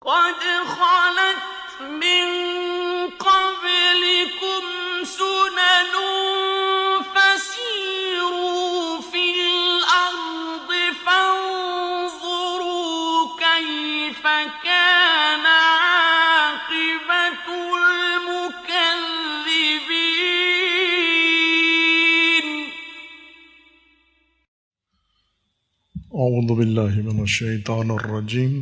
قد خلت من قبلكم سنن فسيروا في الأرض فانظروا كيف كان عاقبة المكذبين. اعوذ باللہ من الشیطان الرجیم.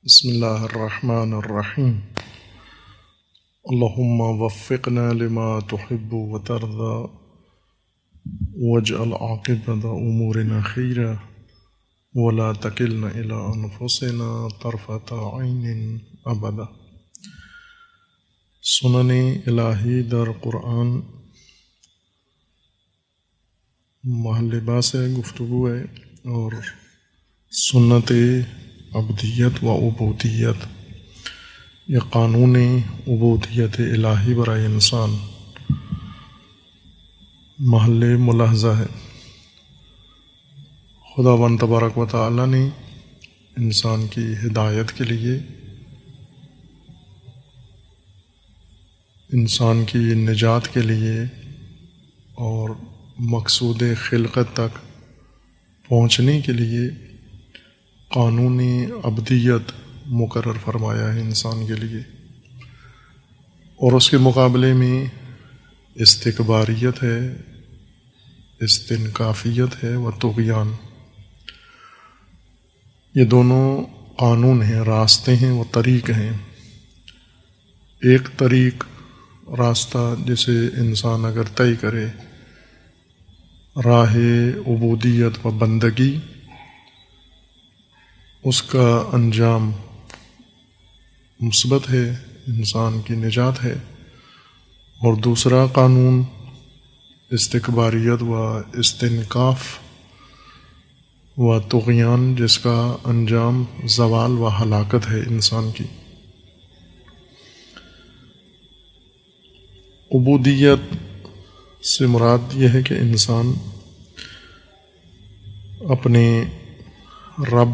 بسم اللہ الرحمن الرحیم. اللہم وفقنا لما تحب وترضى واجعل عاقبۃ امورنا خیرا ولا تکلنا الی انفسنا طرفۃ عین ابدا. سنن الہی در قرآن محل باس سے گفتگو ہے، اور سنت عبدیت و عبودیت یا قانون عبودیت الہی برائے انسان محل ملاحظہ ہے. خداوند تبارک و تعالی نے انسان کی ہدایت کے لیے، انسان کی نجات کے لیے اور مقصود خلقت تک پہنچنے کے لیے قانون عبدیت مقرر فرمایا ہے انسان کے لیے، اور اس کے مقابلے میں استکباریت ہے، استنکافیت ہے و طغیان. یہ دونوں قانون ہیں، راستے ہیں و طریق ہیں. ایک طریق راستہ جسے انسان اگر طے کرے، راہ عبودیت و بندگی، اس کا انجام مثبت ہے، انسان کی نجات ہے. اور دوسرا قانون استکباریت و استنکاف و طغیان، جس کا انجام زوال و ہلاکت ہے انسان کی. عبودیت سے مراد یہ ہے کہ انسان اپنے رب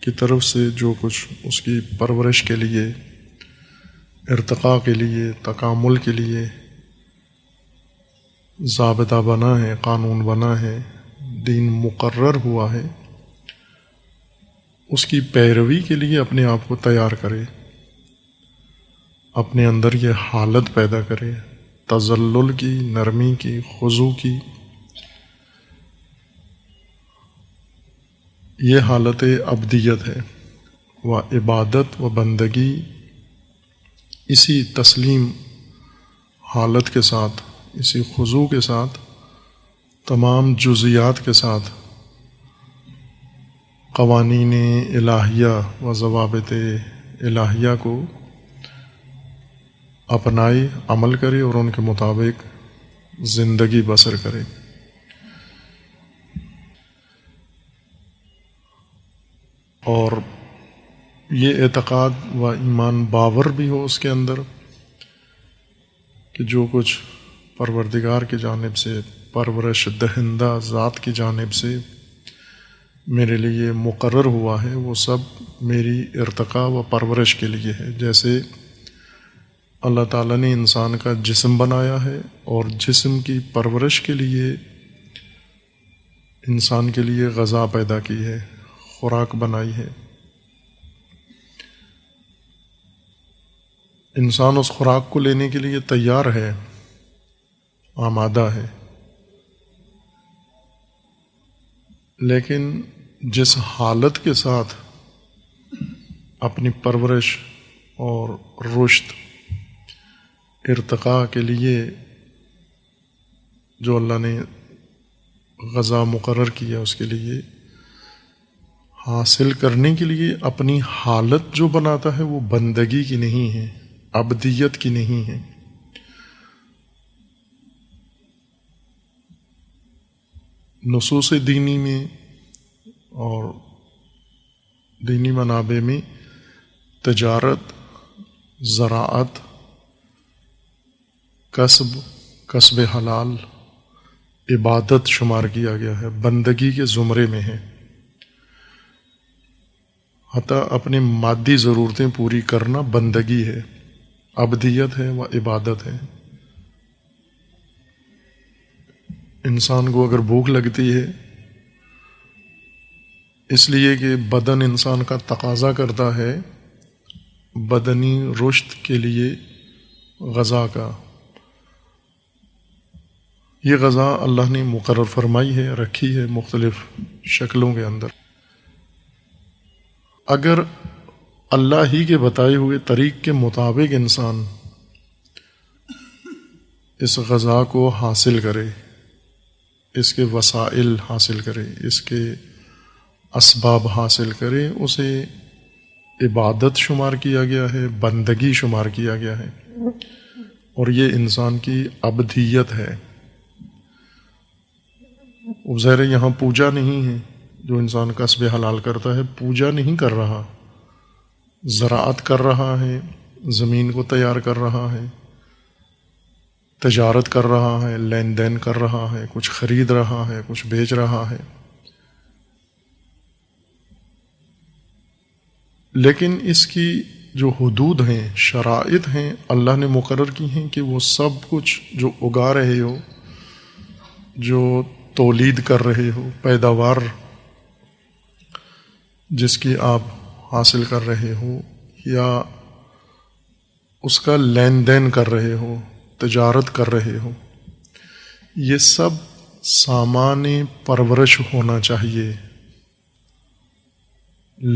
کی طرف سے جو کچھ اس کی پرورش کے لیے، ارتقاء کے لیے، تکامل کے لیے ضابطہ بنا ہے، قانون بنا ہے، دین مقرر ہوا ہے، اس کی پیروی کے لیے اپنے آپ کو تیار کرے، اپنے اندر یہ حالت پیدا کرے تذلل کی، نرمی کی، خضوع کی. یہ حالت عبدیت ہے. و عبادت و بندگی اسی تسلیم حالت کے ساتھ، اسی خضوع کے ساتھ، تمام جزیات کے ساتھ قوانین الہیہ و ضوابط الہیہ کو اپنائے، عمل کرے اور ان کے مطابق زندگی بسر کرے. اور یہ اعتقاد و ایمان باور بھی ہو اس کے اندر کہ جو کچھ پروردگار کی جانب سے، پرورش دہندہ ذات کی جانب سے میرے لیے مقرر ہوا ہے، وہ سب میری ارتقاء و پرورش کے لیے ہے. جیسے اللہ تعالیٰ نے انسان کا جسم بنایا ہے، اور جسم کی پرورش کے لیے انسان کے لیے غذا پیدا کی ہے، خوراک بنائی ہے. انسان اس خوراک کو لینے کے لیے تیار ہے، آمادہ ہے. لیکن جس حالت کے ساتھ اپنی پرورش اور رشد، ارتقاء کے لیے جو اللہ نے غذا مقرر کیا، اس کے لیے حاصل کرنے کے لیے اپنی حالت جو بناتا ہے، وہ بندگی کی نہیں ہے، عبدیت کی نہیں ہے. نصوص دینی میں اور دینی منابع میں تجارت، زراعت، کسب حلال عبادت شمار کیا گیا ہے، بندگی کے زمرے میں ہے. حتیٰ اپنی مادی ضرورتیں پوری کرنا بندگی ہے، عبدیت ہے و عبادت ہے۔ انسان کو اگر بھوک لگتی ہے اس لیے کہ بدن انسان کا تقاضا کرتا ہے بدنی رشد کے لیے غذا کا، یہ غذا اللہ نے مقرر فرمائی ہے، رکھی ہے مختلف شکلوں کے اندر۔ اگر اللہ ہی کے بتائے ہوئے طریق کے مطابق انسان اس غذا کو حاصل کرے، اس کے وسائل حاصل کرے، اس کے اسباب حاصل کرے، اسے عبادت شمار کیا گیا ہے، بندگی شمار کیا گیا ہے، اور یہ انسان کی عبدیت ہے۔ ظاہر یہاں پوجا نہیں ہے، جو انسان کسب حلال کرتا ہے پوجا نہیں کر رہا، زراعت کر رہا ہے، زمین کو تیار کر رہا ہے، تجارت کر رہا ہے، لین دین کر رہا ہے، کچھ خرید رہا ہے، کچھ بیچ رہا ہے، لیکن اس کی جو حدود ہیں، شرائط ہیں، اللہ نے مقرر کی ہیں کہ وہ سب کچھ جو اگا رہے ہو، جو تولید کر رہے ہو، پیداوار جس کی آپ حاصل کر رہے ہو یا اس کا لین دین کر رہے ہو، تجارت کر رہے ہو، یہ سب سامان پرورش ہونا چاہیے،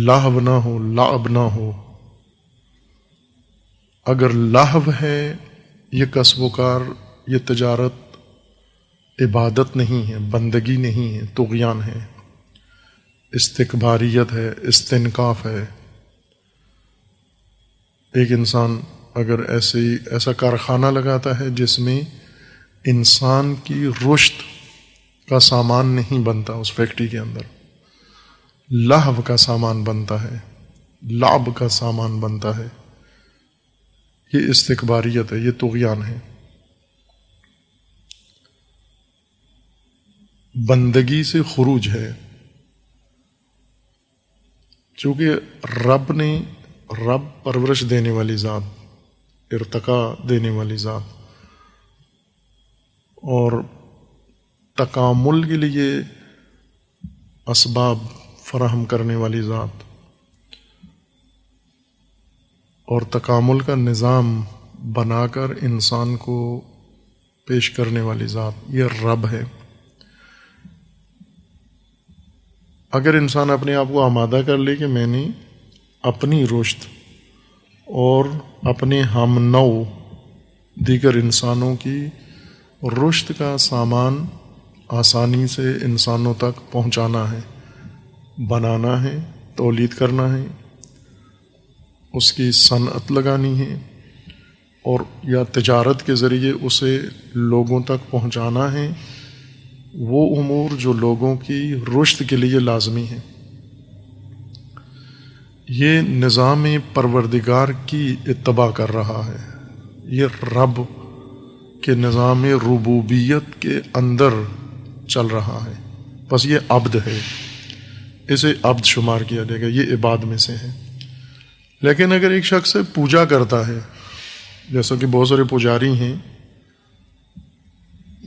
لہو نہ ہو، لعب نہ ہو۔ اگر لہو ہے یہ کسب و کار، یہ تجارت، عبادت نہیں ہے، بندگی نہیں ہے، طغیان ہے، استکباریت ہے، استنکاف ہے۔ ایک انسان اگر ایسا کارخانہ لگاتا ہے جس میں انسان کی رشد کا سامان نہیں بنتا، اس فیکٹری کے اندر لہو کا سامان بنتا ہے، لعب کا سامان بنتا ہے، یہ استکباریت ہے، یہ طغیان ہے۔ بندگی سے خروج ہے، چونکہ رب پرورش دینے والی ذات، ارتقا دینے والی ذات، اور تکامل کے لیے اسباب فراہم کرنے والی ذات اور تکامل کا نظام بنا کر انسان کو پیش کرنے والی ذات، یہ رب ہے۔ اگر انسان اپنے آپ کو آمادہ کر لے کہ میں نے اپنی رشد اور اپنے ہم نو دیگر انسانوں کی رشد کا سامان آسانی سے انسانوں تک پہنچانا ہے، بنانا ہے، تولید کرنا ہے، اس کی صنعت لگانی ہے، اور یا تجارت کے ذریعے اسے لوگوں تک پہنچانا ہے، وہ امور جو لوگوں کی رشد کے لیے لازمی ہیں، یہ نظام پروردگار کی اتباع کر رہا ہے، یہ رب کے نظام ربوبیت کے اندر چل رہا ہے، بس یہ عبد ہے، اسے عبد شمار کیا جائے گا، یہ عباد میں سے ہے۔ لیکن اگر ایک شخص سے پوجا کرتا ہے، جیسا کہ بہت سارے پجاری ہیں،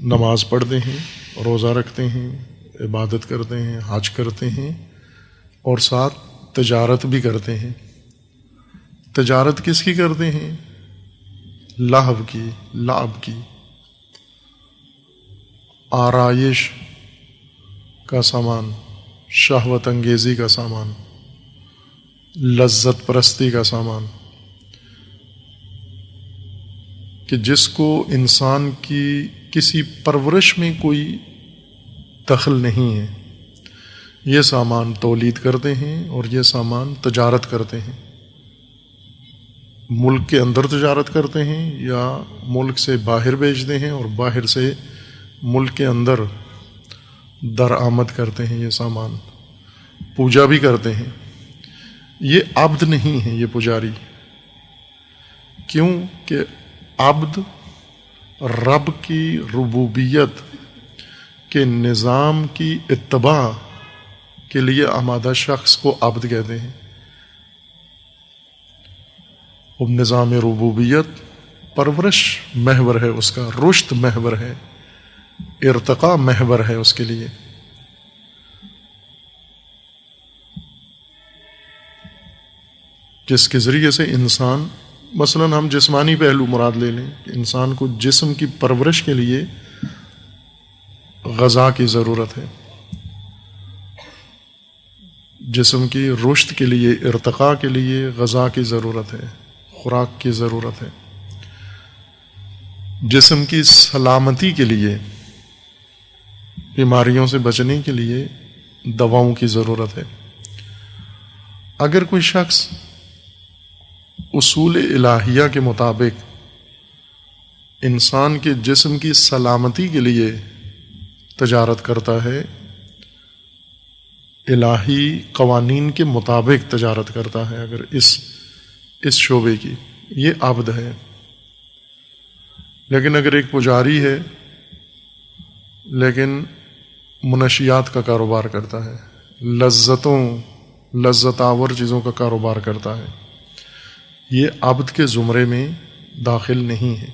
نماز پڑھتے ہیں، روزہ رکھتے ہیں، عبادت کرتے ہیں، حج کرتے ہیں، اور ساتھ تجارت بھی کرتے ہیں۔ تجارت کس کی کرتے ہیں؟ لہو کی، لعب کی، آرائش کا سامان، شہوت انگیزی کا سامان، لذت پرستی کا سامان، کہ جس کو انسان کی کسی پرورش میں کوئی دخل نہیں ہے، یہ سامان تولید کرتے ہیں اور یہ سامان تجارت کرتے ہیں، ملک کے اندر تجارت کرتے ہیں یا ملک سے باہر بیچتے ہیں اور باہر سے ملک کے اندر درآمد کرتے ہیں، یہ سامان پوجا بھی کرتے ہیں۔ یہ عبد نہیں ہے، یہ پجاری، کیوں کہ عبد رب کی ربوبیت کے نظام کی اتباع کے لیے آمادہ شخص کو عبد کہتے ہیں۔ اب نظام ربوبیت پرورش محور ہے اس کا، رشد محور ہے، ارتقاء محور ہے اس کے لیے۔ جس کے ذریعے سے انسان، مثلاً ہم جسمانی پہلو مراد لے لیں، انسان کو جسم کی پرورش کے لیے غذا کی ضرورت ہے، جسم کی رشد کے لیے، ارتقاء کے لیے غذا کی ضرورت ہے، خوراک کی ضرورت ہے، جسم کی سلامتی کے لیے، بیماریوں سے بچنے کے لیے دواؤں کی ضرورت ہے۔ اگر کوئی شخص اصول الہیہ کے مطابق انسان کے جسم کی سلامتی کے لیے تجارت کرتا ہے، الہی قوانین کے مطابق تجارت کرتا ہے، اگر اس شعبے کی، یہ عبد ہے۔ لیکن اگر ایک پجاری ہے لیکن منشیات کا کاروبار کرتا ہے، لذت آور چیزوں کا کاروبار کرتا ہے، یہ عبد کے زمرے میں داخل نہیں ہے۔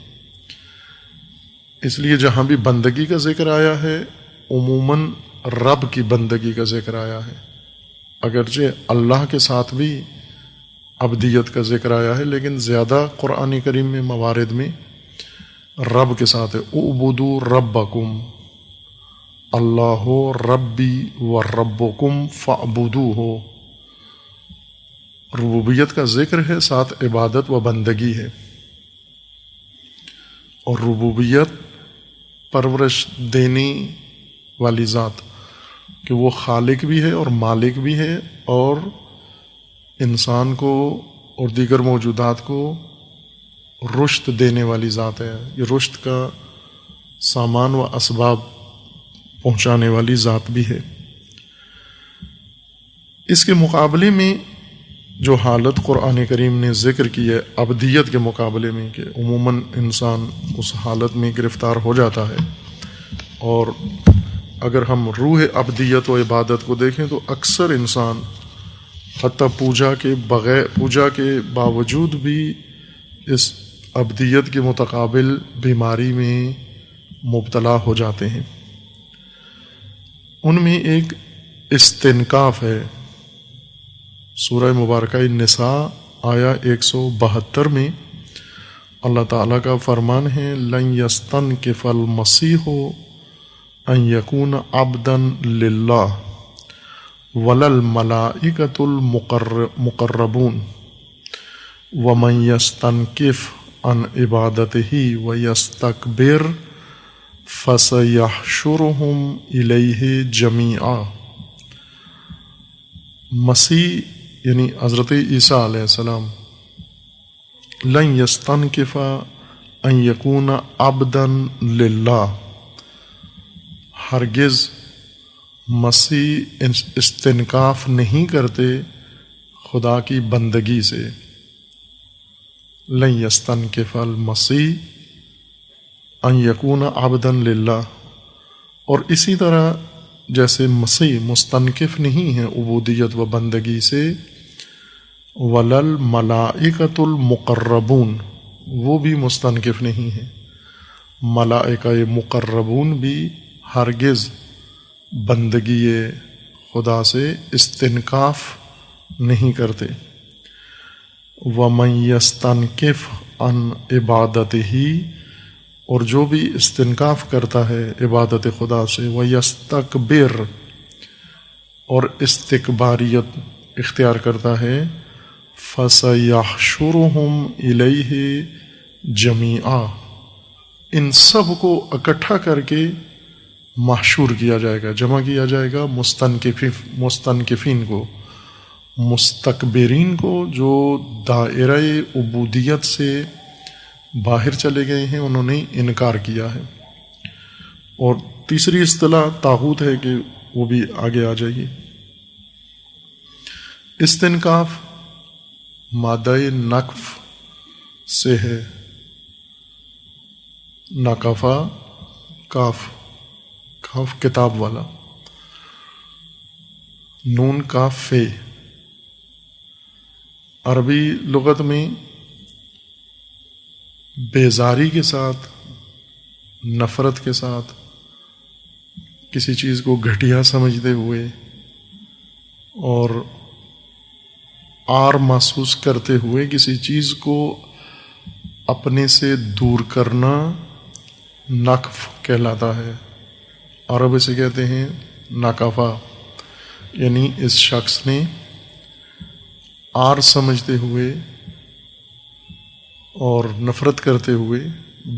اس لیے جہاں بھی بندگی کا ذکر آیا ہے، عموماً رب کی بندگی کا ذکر آیا ہے، اگرچہ اللہ کے ساتھ بھی عبدیت کا ذکر آیا ہے، لیکن زیادہ قرآن کریم میں موارد میں رب کے ساتھ ہے۔ اعبدوا ربکم، اللہ ربی و ربکم فاعبدوہ، ربوبیت کا ذکر ہے، ساتھ عبادت و بندگی ہے۔ اور ربوبیت پرورش دینے والی ذات، کہ وہ خالق بھی ہے اور مالک بھی ہے، اور انسان کو اور دیگر موجودات کو رشد دینے والی ذات ہے، یہ رشد کا سامان و اسباب پہنچانے والی ذات بھی ہے۔ اس کے مقابلے میں جو حالت قرآن کریم نے ذکر کی ہے عبدیت کے مقابلے میں، کہ عموماً انسان اس حالت میں گرفتار ہو جاتا ہے، اور اگر ہم روح عبدیت و عبادت کو دیکھیں تو اکثر انسان حتیٰ پوجا کے باوجود بھی اس عبدیت کے متقابل بیماری میں مبتلا ہو جاتے ہیں۔ ان میں ایک استنکاف ہے۔ سورہ مبارکہ النساء آیا 172 میں اللہ تعالیٰ کا فرمان ہے، لن یستنکف المسیح ان یکون عبدا للہ ولا الملائکۃ المقربون ومن یستنکف عن عبادتہ ویستکبر فسیحشرہم الیہ جمیعا۔ مسیح یعنی حضرت عیسیٰ علیہ السلام لن یستنکف ان یکون عبدا للہ، ہرگز مسیح استنکاف نہیں کرتے خدا کی بندگی سے۔ لن یستنکف المسیح ان یکون عبدا للہ، اور اسی طرح جیسے مسیح مستنکف نہیں ہے عبودیت و بندگی سے، ولا الملائکۃ المقربون، وہ بھی مستنکف نہیں ہے، ملائکہ مقربون بھی ہرگز بندگی خدا سے استنکاف نہیں کرتے۔ وَمَن يَسْتَنْكِفْ عَنْ عِبَادَتِهِ، اور جو بھی استنکاف کرتا ہے عبادت خدا سے، وَيَسْتَكْبِرْ، اور استکباریت اختیار کرتا ہے، فَسَيَحْشُرُهُمْ إِلَيْهِ جَمِيعًا، ان سب کو اکٹھا کر کے محشور کیا جائے گا، جمع کیا جائے گا مستنکفین کو، مستکبرین کو، جو دائرہ عبودیت سے باہر چلے گئے ہیں، انہوں نے انکار کیا ہے۔ اور تیسری اصطلاح طاغوت ہے کہ وہ بھی آگے آ جائے گی۔ استنکاف مادہ نکف سے ہے، نکفا، کاف کتاب والا، نون کاف فے۔ عربی لغت میں بیزاری کے ساتھ، نفرت کے ساتھ، کسی چیز کو گھٹیا سمجھتے ہوئے اور آر محسوس کرتے ہوئے کسی چیز کو اپنے سے دور کرنا نقف کہلاتا ہے. عرب اسے کہتے ہیں ناکافہ، یعنی اس شخص نے آر سمجھتے ہوئے اور نفرت کرتے ہوئے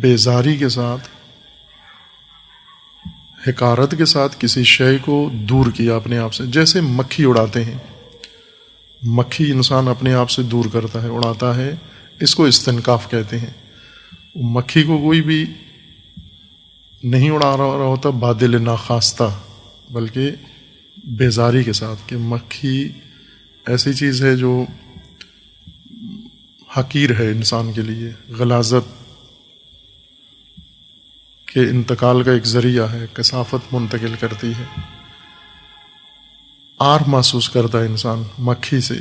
بیزاری کے ساتھ، حقارت کے ساتھ کسی شے کو دور کیا اپنے آپ سے. جیسے مکھی اڑاتے ہیں، مکھی انسان اپنے آپ سے دور کرتا ہے، اڑاتا ہے، اس کو استنکاف کہتے ہیں. مکھی کو کوئی بھی نہیں اڑا رہا ہوتا بادل ناخواستہ، بلکہ بیزاری کے ساتھ، کہ مکھی ایسی چیز ہے جو حقیر ہے انسان کے لیے، غلاظت کے انتقال کا ایک ذریعہ ہے، کثافت منتقل کرتی ہے. آر محسوس کرتا ہے انسان مکھی سے،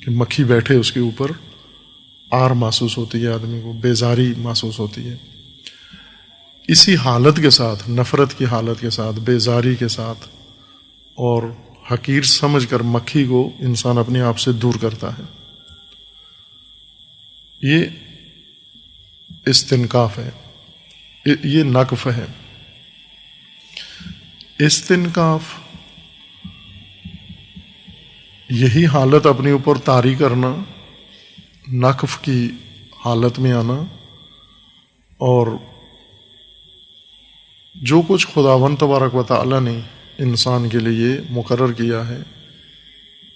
کہ مکھی بیٹھے اس کے اوپر، آر محسوس ہوتی ہے آدمی کو، بیزاری محسوس ہوتی ہے. اسی حالت کے ساتھ، نفرت کی حالت کے ساتھ، بیزاری کے ساتھ اور حقیر سمجھ کر مکھی کو انسان اپنے آپ سے دور کرتا ہے. یہ استنکاف ہے، یہ نقف ہے. استنکاف یہی حالت اپنے اوپر طاری کرنا، نقف کی حالت میں آنا، اور جو کچھ خداوند تبارک و تعالی نے انسان کے لیے مقرر کیا ہے،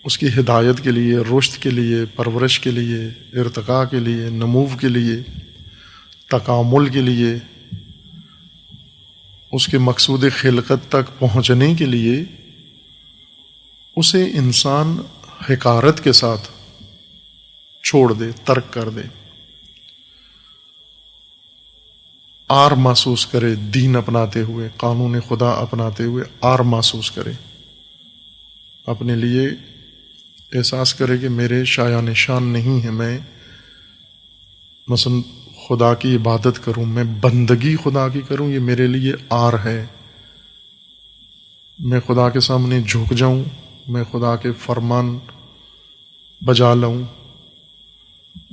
اس کی ہدایت کے لیے، رشد کے لیے، پرورش کے لیے، ارتقاء کے لیے، نمو کے لیے، تکامل کے لیے، اس کے مقصود خلقت تک پہنچنے کے لیے، اسے انسان حقارت کے ساتھ چھوڑ دے، ترک کر دے. آر محسوس کرے، دین اپناتے ہوئے، قانون خدا اپناتے ہوئے آر محسوس کرے، اپنے لیے احساس کرے کہ میرے شایان شان نہیں ہے، میں مثلا خدا کی عبادت کروں، میں بندگی خدا کی کروں، یہ میرے لیے آر ہے. میں خدا کے سامنے جھک جاؤں، میں خدا کے فرمان بجا لوں،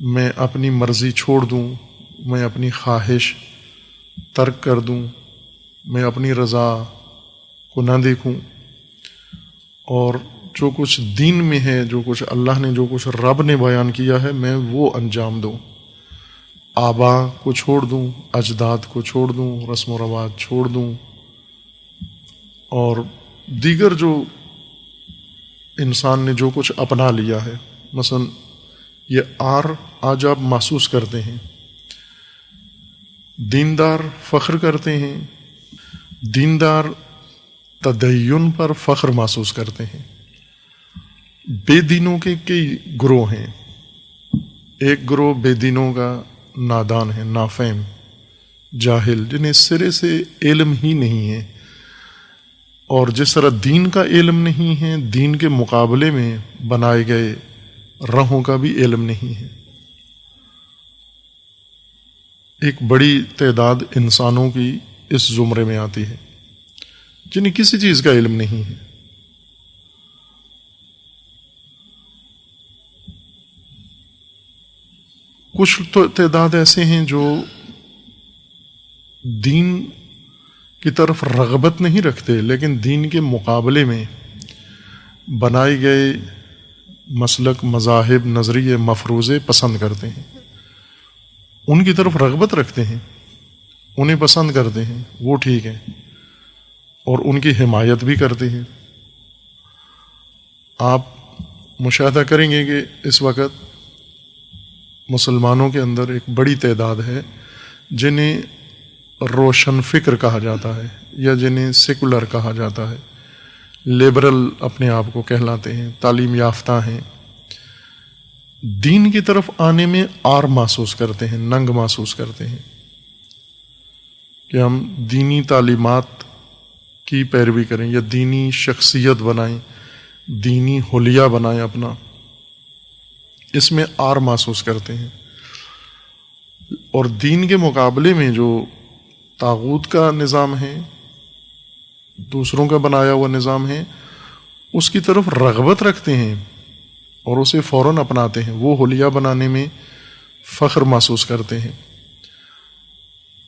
میں اپنی مرضی چھوڑ دوں، میں اپنی خواہش ترک کر دوں، میں اپنی رضا کو نہ دیکھوں، اور جو کچھ دین میں ہے، جو کچھ اللہ نے، جو کچھ رب نے بیان کیا ہے، میں وہ انجام دوں. آبا کو چھوڑ دوں، اجداد کو چھوڑ دوں، رسم و رواج چھوڑ دوں، اور دیگر جو انسان نے جو کچھ اپنا لیا ہے. مثلا یہ آر آج آپ محسوس کرتے ہیں، دیندار فخر کرتے ہیں، دیندار تدین پر فخر محسوس کرتے ہیں. بے دینوں کے کئی گروہ ہیں. ایک گروہ بے دینوں کا نادان ہے، نافہم، جاہل، جنہیں سرے سے علم ہی نہیں ہے، اور جس طرح دین کا علم نہیں ہے، دین کے مقابلے میں بنائے گئے راہوں کا بھی علم نہیں ہے. ایک بڑی تعداد انسانوں کی اس زمرے میں آتی ہے جنہیں کسی چیز کا علم نہیں ہے. کچھ تو تعداد ایسے ہیں جو دین کی طرف رغبت نہیں رکھتے، لیکن دین کے مقابلے میں بنائے گئے مسلک، مذاہب، نظریے، مفروضے پسند کرتے ہیں، ان کی طرف رغبت رکھتے ہیں، انہیں پسند کرتے ہیں، وہ ٹھیک ہیں، اور ان کی حمایت بھی کرتے ہیں. آپ مشاہدہ کریں گے کہ اس وقت مسلمانوں کے اندر ایک بڑی تعداد ہے جنہیں روشن فکر کہا جاتا ہے، یا جنہیں سیکولر کہا جاتا ہے، لیبرل اپنے آپ کو کہلاتے ہیں، تعلیم یافتہ ہیں. دین کی طرف آنے میں آر محسوس کرتے ہیں، ننگ محسوس کرتے ہیں کہ ہم دینی تعلیمات کی پیروی کریں، یا دینی شخصیت بنائیں، دینی حلیہ بنائیں اپنا، اس میں آر محسوس کرتے ہیں. اور دین کے مقابلے میں جو طاغوت کا نظام ہے، دوسروں کا بنایا ہوا نظام ہے، اس کی طرف رغبت رکھتے ہیں اور اسے فوراً اپناتے ہیں. وہ حلیہ بنانے میں فخر محسوس کرتے ہیں،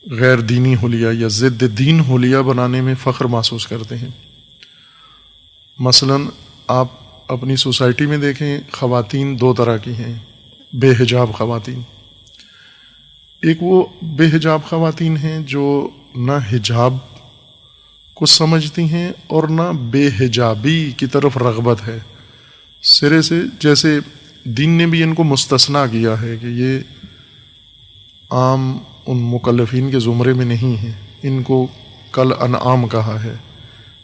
غیر دینی حلیہ یا ضد دین حلیہ بنانے میں فخر محسوس کرتے ہیں. مثلا آپ اپنی سوسائٹی میں دیکھیں، خواتین دو طرح کی ہیں، بے حجاب خواتین. ایک وہ بے حجاب خواتین ہیں جو نہ حجاب کو سمجھتی ہیں اور نہ بے حجابی کی طرف رغبت ہے سرے سے. جیسے دین نے بھی ان کو مستثنا کیا ہے کہ یہ عام ان مکلفین کے زمرے میں نہیں ہیں، ان کو کل انعام کہا ہے،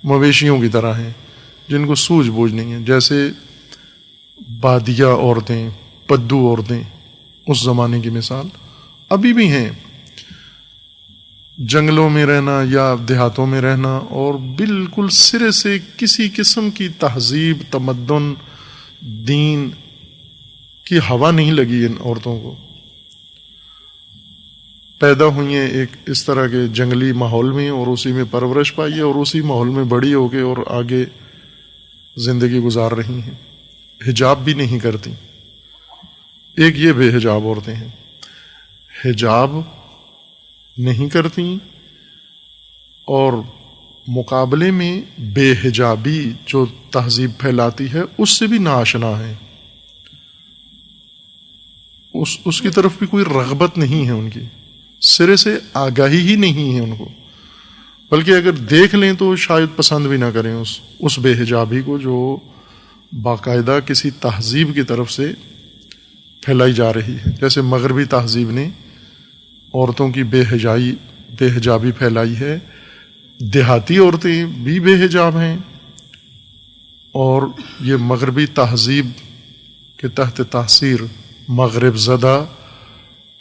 مویشیوں کی طرح ہیں جن کو سوجھ بوجھ نہیں ہے. جیسے بادیہ عورتیں، پدو عورتیں، اس زمانے کی مثال ابھی بھی ہیں. جنگلوں میں رہنا یا دیہاتوں میں رہنا اور بالکل سرے سے کسی قسم کی تہذیب، تمدن، دین کی ہوا نہیں لگی ان عورتوں کو. پیدا ہوئی ہیں ایک اس طرح کے جنگلی ماحول میں اور اسی میں پرورش پائی ہے اور اسی ماحول میں بڑی ہو کے اور آگے زندگی گزار رہی ہیں. حجاب بھی نہیں کرتی. ایک یہ بے حجاب عورتیں ہیں، حجاب نہیں کرتی اور مقابلے میں بے حجابی جو تہذیب پھیلاتی ہے اس سے بھی ناآشنا ہے. اس کی طرف بھی کوئی رغبت نہیں ہے ان کی، سرے سے آگاہی ہی نہیں ہے ان کو، بلکہ اگر دیکھ لیں تو شاید پسند بھی نہ کریں اس بے حجابی کو جو باقاعدہ کسی تہذیب کی طرف سے پھیلائی جا رہی ہے. جیسے مغربی تہذیب نے عورتوں کی بے حجابی پھیلائی ہے. دیہاتی عورتیں بھی بے حجاب ہیں اور یہ مغربی تہذیب کے تحت تاثیر مغرب زدہ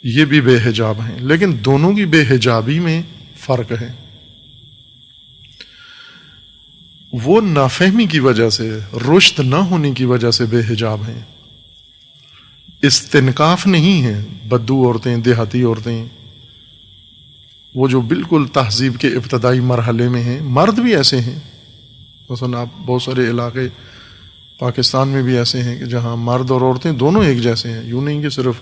یہ بھی بے حجاب ہیں، لیکن دونوں کی بے حجابی میں فرق ہے. وہ نافہمی کی وجہ سے، رشد نہ ہونے کی وجہ سے بے حجاب ہیں، استنکاف نہیں ہے. بدو عورتیں، دیہاتی عورتیں، وہ جو بالکل تہذیب کے ابتدائی مرحلے میں ہیں. مرد بھی ایسے ہیں، مثلا آپ بہت سارے علاقے پاکستان میں بھی ایسے ہیں کہ جہاں مرد اور عورتیں دونوں ایک جیسے ہیں. یوں نہیں کہ صرف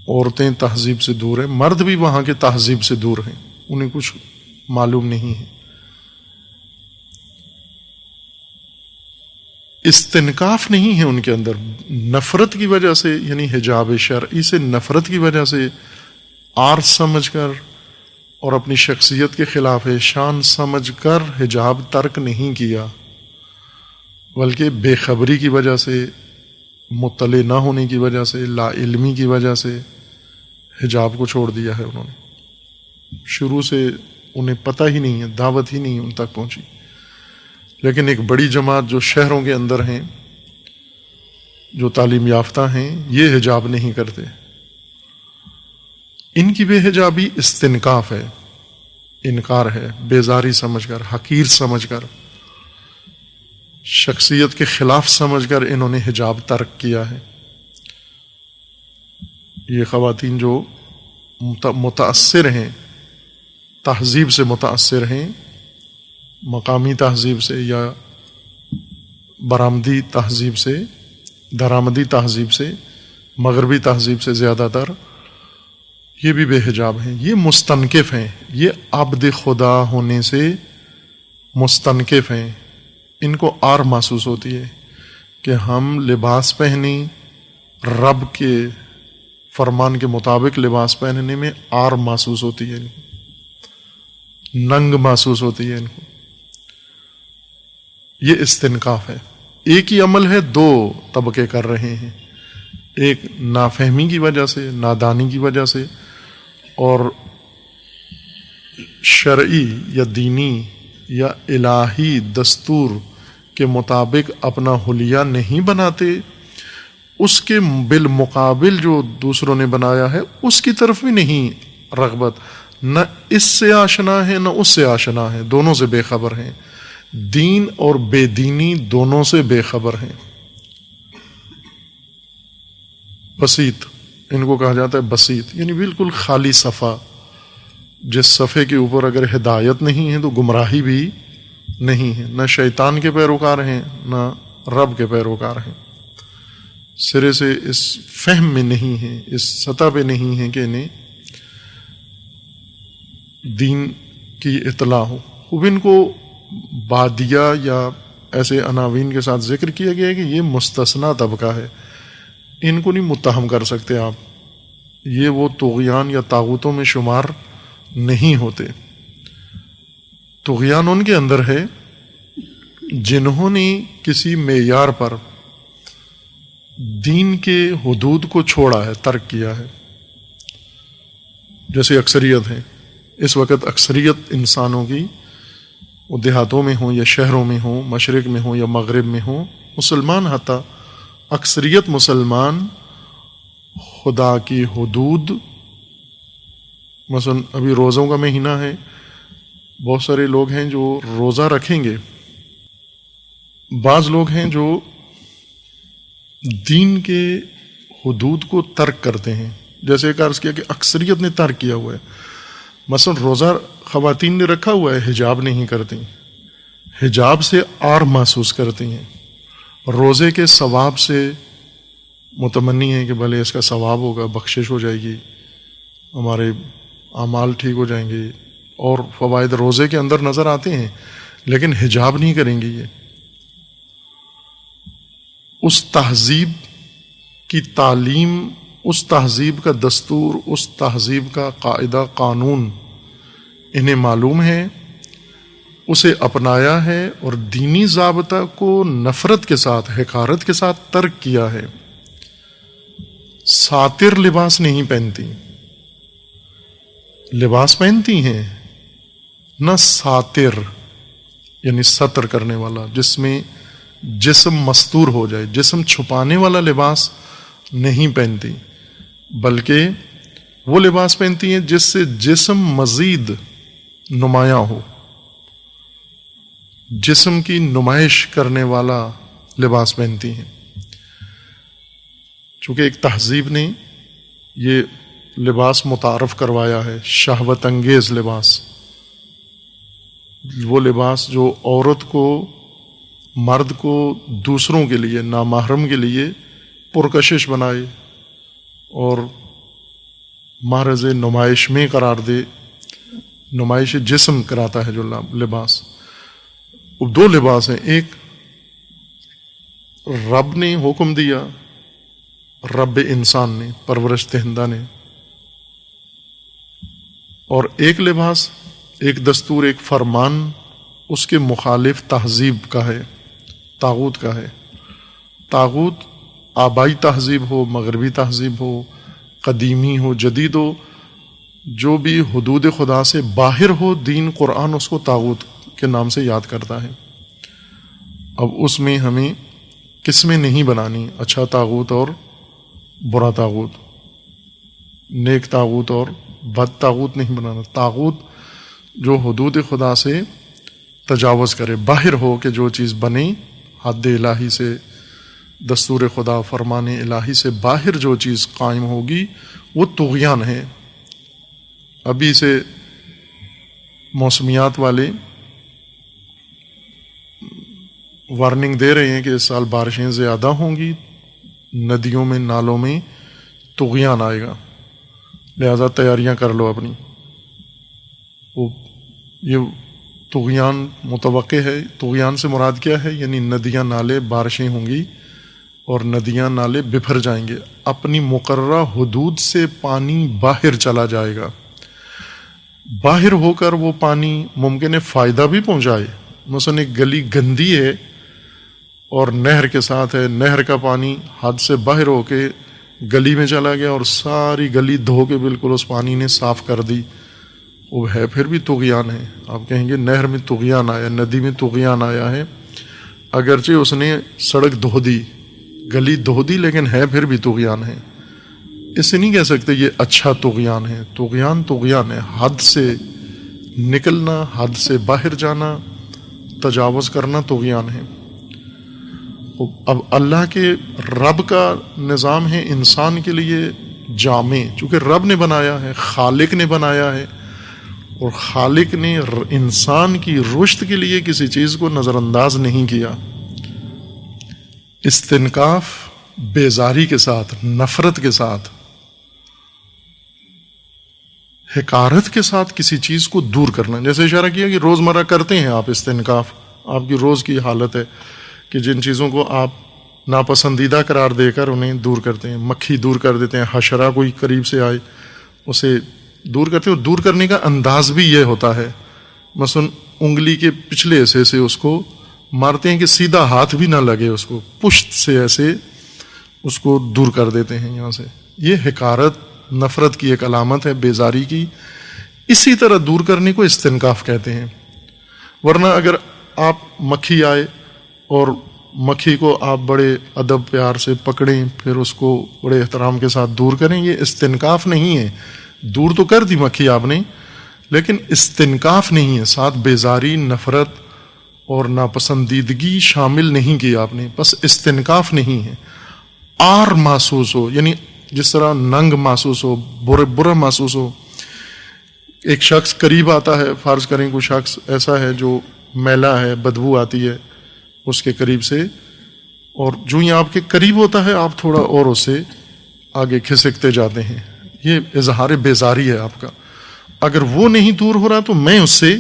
عورتیں تہذیب سے دور ہیں، مرد بھی وہاں کے تہذیب سے دور ہیں، انہیں کچھ معلوم نہیں ہے. استنکاف نہیں ہے ان کے اندر، نفرت کی وجہ سے، یعنی حجاب شرعی سے نفرت کی وجہ سے عار سمجھ کر اور اپنی شخصیت کے خلاف شان سمجھ کر حجاب ترک نہیں کیا، بلکہ بے خبری کی وجہ سے، مطلع نہ ہونے کی وجہ سے، لا علمی کی وجہ سے حجاب کو چھوڑ دیا ہے. انہوں نے شروع سے انہیں پتہ ہی نہیں ہے، دعوت ہی نہیں ان تک پہنچی. لیکن ایک بڑی جماعت جو شہروں کے اندر ہیں، جو تعلیم یافتہ ہیں، یہ حجاب نہیں کرتے. ان کی بے حجابی استنکاف ہے، انکار ہے، بیزاری سمجھ کر، حقیر سمجھ کر، شخصیت کے خلاف سمجھ کر انہوں نے حجاب ترک کیا ہے. یہ خواتین جو متاثر ہیں، تہذیب سے متاثر ہیں، مقامی تہذیب سے یا برآمدی تہذیب سے، درآمدی تہذیب سے، مغربی تہذیب سے زیادہ تر، یہ بھی بے حجاب ہیں. یہ مستنکف ہیں، یہ عبد خدا ہونے سے مستنکف ہیں. ان کو عار محسوس ہوتی ہے کہ ہم لباس پہنیں، رب کے فرمان کے مطابق لباس پہننے میں عار محسوس ہوتی ہے، ان کو ننگ محسوس ہوتی ہے. ان کو یہ استنکاف ہے. ایک ہی عمل ہے، دو طبقے کر رہے ہیں، ایک نافہمی کی وجہ سے، نادانی کی وجہ سے، اور شرعی یا دینی یا الہی دستور کے مطابق اپنا حلیہ نہیں بناتے. اس کے بالمقابل جو دوسروں نے بنایا ہے اس کی طرف بھی نہیں رغبت، نہ اس سے آشنا ہے نہ اس سے آشنا ہے، دونوں سے بے خبر ہیں. دین اور بے دینی دونوں سے بے خبر ہیں. بسیط ان کو کہا جاتا ہے بسیط، یعنی بالکل خالی صفحہ، جس صفحے کے اوپر اگر ہدایت نہیں ہے تو گمراہی بھی نہیں ہے، نہ شیطان کے پیروکار ہیں نہ رب کے پیروکار ہیں، سرے سے اس فہم میں نہیں ہیں، اس سطح پہ نہیں ہیں کہ انہیں دین کی اطلاع ہو۔ اب ان کو بادیہ یا ایسے عناوین کے ساتھ ذکر کیا گیا ہے کہ یہ مستثنیٰ طبقہ ہے، ان کو نہیں متہم کر سکتے آپ، یہ وہ طغیان یا طاغوتوں میں شمار نہیں ہوتے۔ طغیان ان کے اندر ہے جنہوں نے کسی معیار پر دین کے حدود کو چھوڑا ہے، ترک کیا ہے، جیسے اکثریت ہے اس وقت۔ اکثریت انسانوں کی وہ دیہاتوں میں ہوں یا شہروں میں ہوں، مشرق میں ہوں یا مغرب میں ہوں، مسلمان حتیٰ اکثریت مسلمان خدا کی حدود، مثلا ابھی روزوں کا مہینہ ہے، بہت سارے لوگ ہیں جو روزہ رکھیں گے، بعض لوگ ہیں جو دین کے حدود کو ترک کرتے ہیں، جیسے ایک عرض کیا کہ اکثریت نے ترک کیا ہوا ہے، مثلا روزہ خواتین نے رکھا ہوا ہے، حجاب نہیں کرتی، حجاب سے عار محسوس کرتی ہیں، روزے کے ثواب سے متمنی ہے کہ بھلے اس کا ثواب ہوگا، بخشش ہو جائے گی، ہمارے اعمال ٹھیک ہو جائیں گے، اور فوائد روزے کے اندر نظر آتے ہیں، لیکن حجاب نہیں کریں گی۔ یہ اس تہذیب کی تعلیم، اس تہذیب کا دستور، اس تہذیب کا قاعدہ قانون انہیں معلوم ہے، اسے اپنایا ہے، اور دینی ضابطہ کو نفرت کے ساتھ، حقارت کے ساتھ ترک کیا ہے۔ ساتر لباس نہیں پہنتی، لباس پہنتی ہیں نہ ساتر یعنی ستر کرنے والا، جس میں جسم مستور ہو جائے، جسم چھپانے والا لباس نہیں پہنتی، بلکہ وہ لباس پہنتی ہیں جس سے جسم مزید نمایاں ہو، جسم کی نمائش کرنے والا لباس پہنتی ہیں۔ چونکہ ایک تہذیب نے یہ لباس متعارف کروایا ہے، شہوت انگیز لباس، وہ لباس جو عورت کو، مرد کو دوسروں کے لیے، نامحرم کے لیے پرکشش بنائے اور محرز نمائش میں قرار دے، نمائش جسم کراتا ہے جو لباس۔ اب دو لباس ہیں، ایک رب نے حکم دیا، رب انسان نے، پرورش دہندہ نے، اور ایک لباس، ایک دستور، ایک فرمان اس کے مخالف تہذیب کا ہے، طاغوت کا ہے۔ طاغوت آبائی تہذیب ہو، مغربی تہذیب ہو، قدیمی ہو، جدید ہو، جو بھی حدود خدا سے باہر ہو، دین قرآن اس کو طاغوت کے نام سے یاد کرتا ہے۔ اب اس میں ہمیں قسمیں نہیں بنانی، اچھا طاغوت اور برا طاغوت، نیک طاغوت اور بد طاغوت نہیں بنانا۔ طاغوت جو حدود خدا سے تجاوز کرے، باہر ہو کہ جو چیز بنے، حد الہی سے، دستور خدا، فرمان الہی سے باہر جو چیز قائم ہوگی وہ طغیان ہے۔ ابھی سے موسمیات والے وارننگ دے رہے ہیں کہ اس سال بارشیں زیادہ ہوں گی، ندیوں میں، نالوں میں طغیان آئے گا، لہذا تیاریاں کر لو اپنی۔ یہ طغیان متوقع ہے۔ طغیان سے مراد کیا ہے؟ یعنی ندیاں، نالے، بارشیں ہوں گی اور ندیاں، نالے بپھر جائیں گے، اپنی مقررہ حدود سے پانی باہر چلا جائے گا۔ باہر ہو کر وہ پانی ممکن ہے فائدہ بھی پہنچائے، مثلا ایک گلی گندی ہے اور نہر کے ساتھ ہے، نہر کا پانی حد سے باہر ہو کے گلی میں چلا گیا اور ساری گلی دھو کے بالکل اس پانی نے صاف کر دی، وہ ہے پھر بھی طغیان ہے۔ آپ کہیں گے نہر میں طغیان آیا، ندی میں طغیان آیا ہے، اگرچہ اس نے سڑک دھو دی، گلی دھو دی، لیکن ہے پھر بھی طغیان ہے۔ اسے نہیں کہہ سکتے یہ اچھا طغیان ہے۔ طغیان طغیان ہے، حد سے نکلنا، حد سے باہر جانا، تجاوز کرنا طغیان ہے۔ اب اللہ کے رب کا نظام ہے انسان کے لیے جامع، چونکہ رب نے بنایا ہے، خالق نے بنایا ہے، اور خالق نے انسان کی رشد کے لیے کسی چیز کو نظر انداز نہیں کیا۔ استنکاف بیزاری کے ساتھ، نفرت کے ساتھ، حقارت کے ساتھ کسی چیز کو دور کرنا، جیسے اشارہ کیا کہ روزمرہ کرتے ہیں آپ استنکاف، آپ کی روز کی حالت ہے کہ جن چیزوں کو آپ ناپسندیدہ قرار دے کر انہیں دور کرتے ہیں، مکھی دور کر دیتے ہیں، حشرہ کوئی قریب سے آئے اسے دور کرتے ہیں، اور دور کرنے کا انداز بھی یہ ہوتا ہے، مثلا انگلی کے پچھلے حصے سے اس کو مارتے ہیں کہ سیدھا ہاتھ بھی نہ لگے، اس کو پشت سے ایسے اس کو دور کر دیتے ہیں یہاں سے۔ یہ حقارت، نفرت کی ایک علامت ہے، بیزاری کی۔ اسی طرح دور کرنے کو استنکاف کہتے ہیں۔ ورنہ اگر آپ مکھی آئے اور مکھی کو آپ بڑے ادب پیار سے پکڑیں، پھر اس کو بڑے احترام کے ساتھ دور کریں، یہ استنکاف نہیں ہے۔ دور تو کر دی مکھی آپ نے، لیکن استنکاف نہیں ہے، ساتھ بیزاری، نفرت اور ناپسندیدگی شامل نہیں کی آپ نے، بس استنکاف نہیں ہے۔ آر محسوس ہو، یعنی جس طرح ننگ محسوس ہو، برا محسوس ہو، ایک شخص قریب آتا ہے، فرض کریں کوئی شخص ایسا ہے جو میلا ہے، بدبو آتی ہے اس کے قریب سے، اور جو ہی آپ کے قریب ہوتا ہے آپ تھوڑا اور اس سے آگے کھسکتے جاتے ہیں، یہ اظہار بیزاری ہے آپ کا۔ اگر وہ نہیں دور ہو رہا تو میں اس سے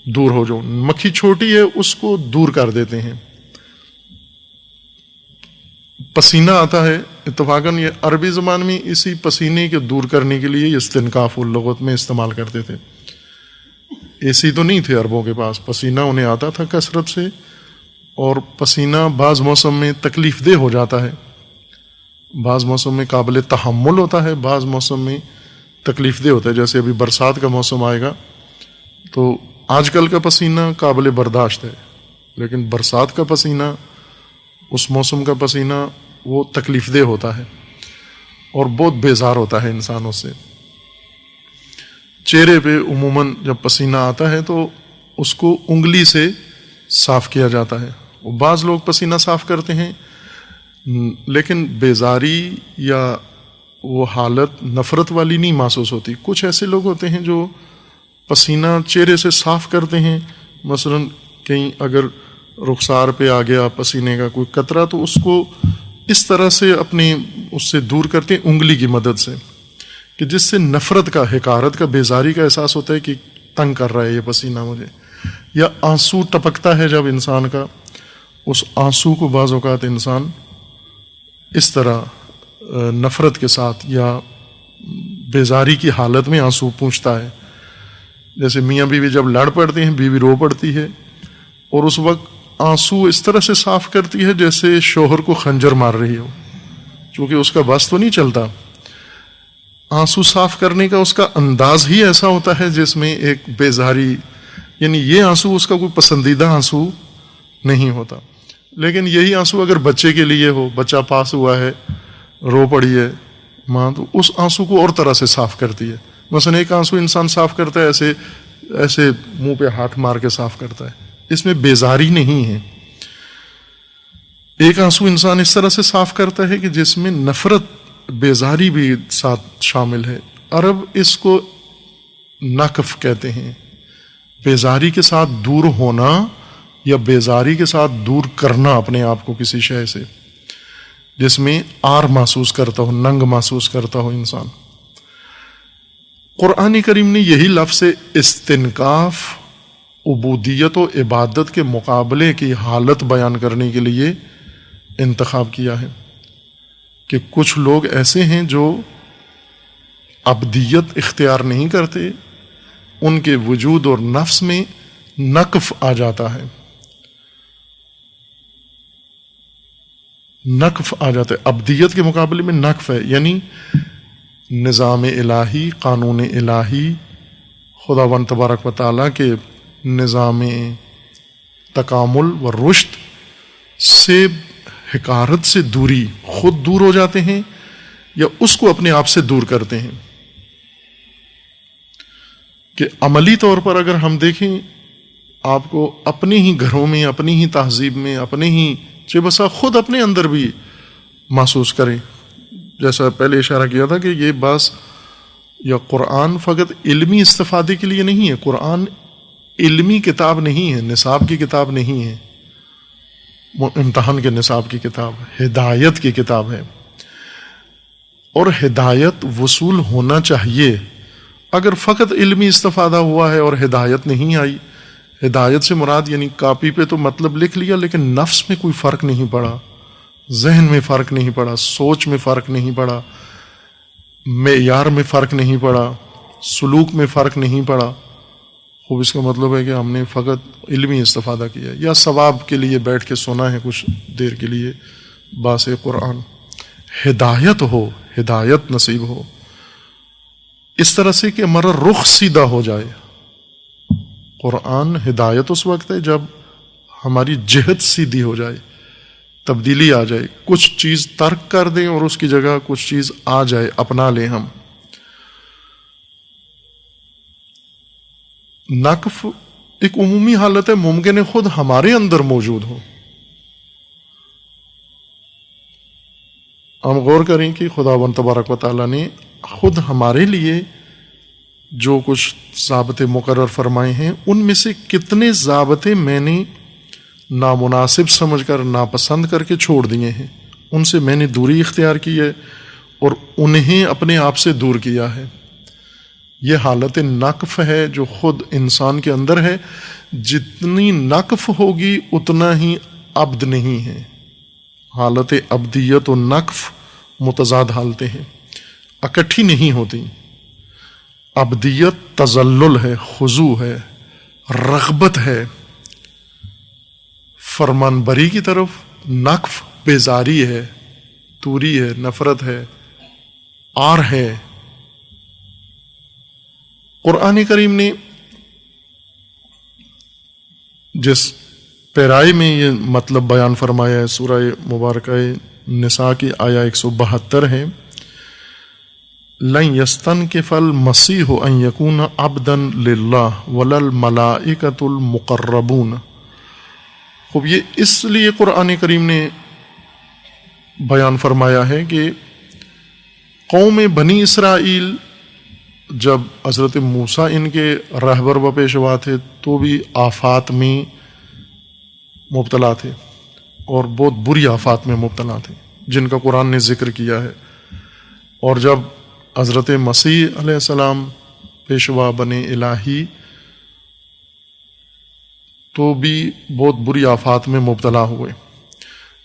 دور ہو جاؤں۔ مکھی چھوٹی ہے، اس کو دور کر دیتے ہیں۔ پسینہ آتا ہے، اتفاقاً یہ عربی زبان میں اسی پسینے کے دور کرنے کے لیے استنکاف اللغت میں استعمال کرتے تھے۔ اے سی تو نہیں تھے عربوں کے پاس، پسینہ انہیں آتا تھا کثرت سے، اور پسینہ بعض موسم میں تکلیف دہ ہو جاتا ہے، بعض موسم میں قابل تحمل ہوتا ہے، بعض موسم میں تکلیف دہ ہوتا ہے۔ جیسے ابھی برسات کا موسم آئے گا تو آج کل کا پسینہ قابل برداشت ہے، لیکن برسات کا پسینہ، اس موسم کا پسینہ وہ تکلیف دہ ہوتا ہے اور بہت بیزار ہوتا ہے انسان اس سے۔ چہرے پہ عموماً جب پسینہ آتا ہے تو اس کو انگلی سے صاف کیا جاتا ہے، وہ بعض لوگ پسینہ صاف کرتے ہیں، لیکن بیزاری یا وہ حالت نفرت والی نہیں محسوس ہوتی۔ کچھ ایسے لوگ ہوتے ہیں جو پسینہ چہرے سے صاف کرتے ہیں، مثلا کہیں اگر رخسار پہ آ گیا پسینے کا کوئی قطرہ تو اس کو اس طرح سے اپنے اس سے دور کرتے ہیں انگلی کی مدد سے، کہ جس سے نفرت کا، حقارت کا، بیزاری کا احساس ہوتا ہے کہ تنگ کر رہا ہے یہ پسینہ مجھے۔ یا آنسو ٹپکتا ہے جب انسان کا، اس آنسو کو بعض اوقات انسان اس طرح نفرت کے ساتھ یا بیزاری کی حالت میں آنسو پونچھتا ہے۔ جیسے میاں بیوی جب لڑ پڑتے ہیں، بیوی رو پڑتی ہے اور اس وقت آنسو اس طرح سے صاف کرتی ہے جیسے شوہر کو خنجر مار رہی ہو، چونکہ اس کا بس تو نہیں چلتا۔ آنسو صاف کرنے کا اس کا انداز ہی ایسا ہوتا ہے جس میں ایک بیزاری، یعنی یہ آنسو اس کا کوئی پسندیدہ آنسو نہیں ہوتا۔ لیکن یہی آنسو اگر بچے کے لیے ہو، بچہ پاس ہوا ہے، رو پڑی ہے ماں، تو اس آنسو کو اور طرح سے صاف کرتی ہے۔ مثلا ایک آنسو انسان صاف کرتا ہے ایسے ایسے منہ پہ ہاتھ مار کے صاف کرتا ہے، اس میں بیزاری نہیں ہے۔ ایک آنسو انسان اس طرح سے صاف کرتا ہے کہ جس میں نفرت، بیزاری بھی ساتھ شامل ہے۔ عرب اس کو نقف کہتے ہیں، بیزاری کے ساتھ دور ہونا یا بیزاری کے ساتھ دور کرنا اپنے آپ کو کسی شے سے جس میں آر محسوس کرتا ہو، ننگ محسوس کرتا ہو انسان۔ قرآن کریم نے یہی لفظ استنکاف عبودیت و عبادت کے مقابلے کی حالت بیان کرنے کے لیے انتخاب کیا ہے، کہ کچھ لوگ ایسے ہیں جو عبدیت اختیار نہیں کرتے، ان کے وجود اور نفس میں نقف آ جاتا ہے، نقف آ جاتا ہے، عبدیت کے مقابلے میں نقف ہے، یعنی نظام الہی، قانون الہی، خداوند تبارک و تعالیٰ کے نظام تکامل و رشد سے حقارت سے دوری، خود دور ہو جاتے ہیں یا اس کو اپنے آپ سے دور کرتے ہیں۔ کہ عملی طور پر اگر ہم دیکھیں، آپ کو اپنے ہی گھروں میں، اپنی ہی تہذیب میں، اپنے ہی چہ بسا خود اپنے اندر بھی محسوس کریں، جیسا پہلے اشارہ کیا تھا کہ یہ بس یا قرآن فقط علمی استفادے کے لیے نہیں ہے، قرآن علمی کتاب نہیں ہے، نصاب کی کتاب نہیں ہے، امتحان کے نصاب کی کتاب، ہدایت کی کتاب ہے، اور ہدایت وصول ہونا چاہیے۔ اگر فقط علمی استفادہ ہوا ہے اور ہدایت نہیں آئی، ہدایت سے مراد یعنی کاپی پہ تو مطلب لکھ لیا لیکن نفس میں کوئی فرق نہیں پڑا، ذہن میں فرق نہیں پڑا، سوچ میں فرق نہیں پڑا، معیار میں فرق نہیں پڑا، سلوک میں فرق نہیں پڑا، خوب اس کا مطلب ہے کہ ہم نے فقط علمی استفادہ کیا یا ثواب کے لیے بیٹھ کے سنا ہے کچھ دیر کے لیے باس قرآن۔ ہدایت ہو، ہدایت نصیب ہو، اس طرح سے کہ ہمارا رخ سیدھا ہو جائے۔ قرآن ہدایت اس وقت ہے جب ہماری جہت سیدھی ہو جائے، تبدیلی آ جائے، کچھ چیز ترک کر دیں اور اس کی جگہ کچھ چیز آ جائے، اپنا لیں ہم۔ نقف ایک عمومی حالت ہے، ممکن ہے خود ہمارے اندر موجود ہو۔ ہم غور کریں کہ خداوند تبارک و تعالیٰ نے خود ہمارے لیے جو کچھ ضابطے مقرر فرمائے ہیں، ان میں سے کتنے ضابطے میں نے نامناسب سمجھ کر، ناپسند کر کے چھوڑ دیے ہیں، ان سے میں نے دوری اختیار کی ہے اور انہیں اپنے آپ سے دور کیا ہے۔ یہ حالت نقف ہے جو خود انسان کے اندر ہے۔ جتنی نقف ہوگی اتنا ہی عبد نہیں ہے۔ حالت عبدیت و نقف متضاد حالتیں ہیں، اکٹھی نہیں ہوتی۔ عبدیت تذلل ہے، خضوع ہے، رغبت ہے فرمان بری کی طرف، نقف بیزاری ہے، دوری ہے، نفرت ہے، آر ہے۔ قرآن کریم نے جس پیرائی میں یہ مطلب بیان فرمایا ہے، سورہ مبارکہ نساء کی آیا 172 ہے، لن یستنکف المسیح ان یکون عبدا للہ ولا الملائکۃ المقربون۔ خوب یہ اس لیے قرآن کریم نے بیان فرمایا ہے کہ قوم بنی اسرائیل جب حضرت موسیٰ ان کے رہبر و پیشوا تھے تو بھی آفات میں مبتلا تھے، اور بہت بری آفات میں مبتلا تھے جن کا قرآن نے ذکر کیا ہے۔ اور جب حضرت مسیح علیہ السلام پیشوا بنے الہی تو بھی بہت بری آفات میں مبتلا ہوئے۔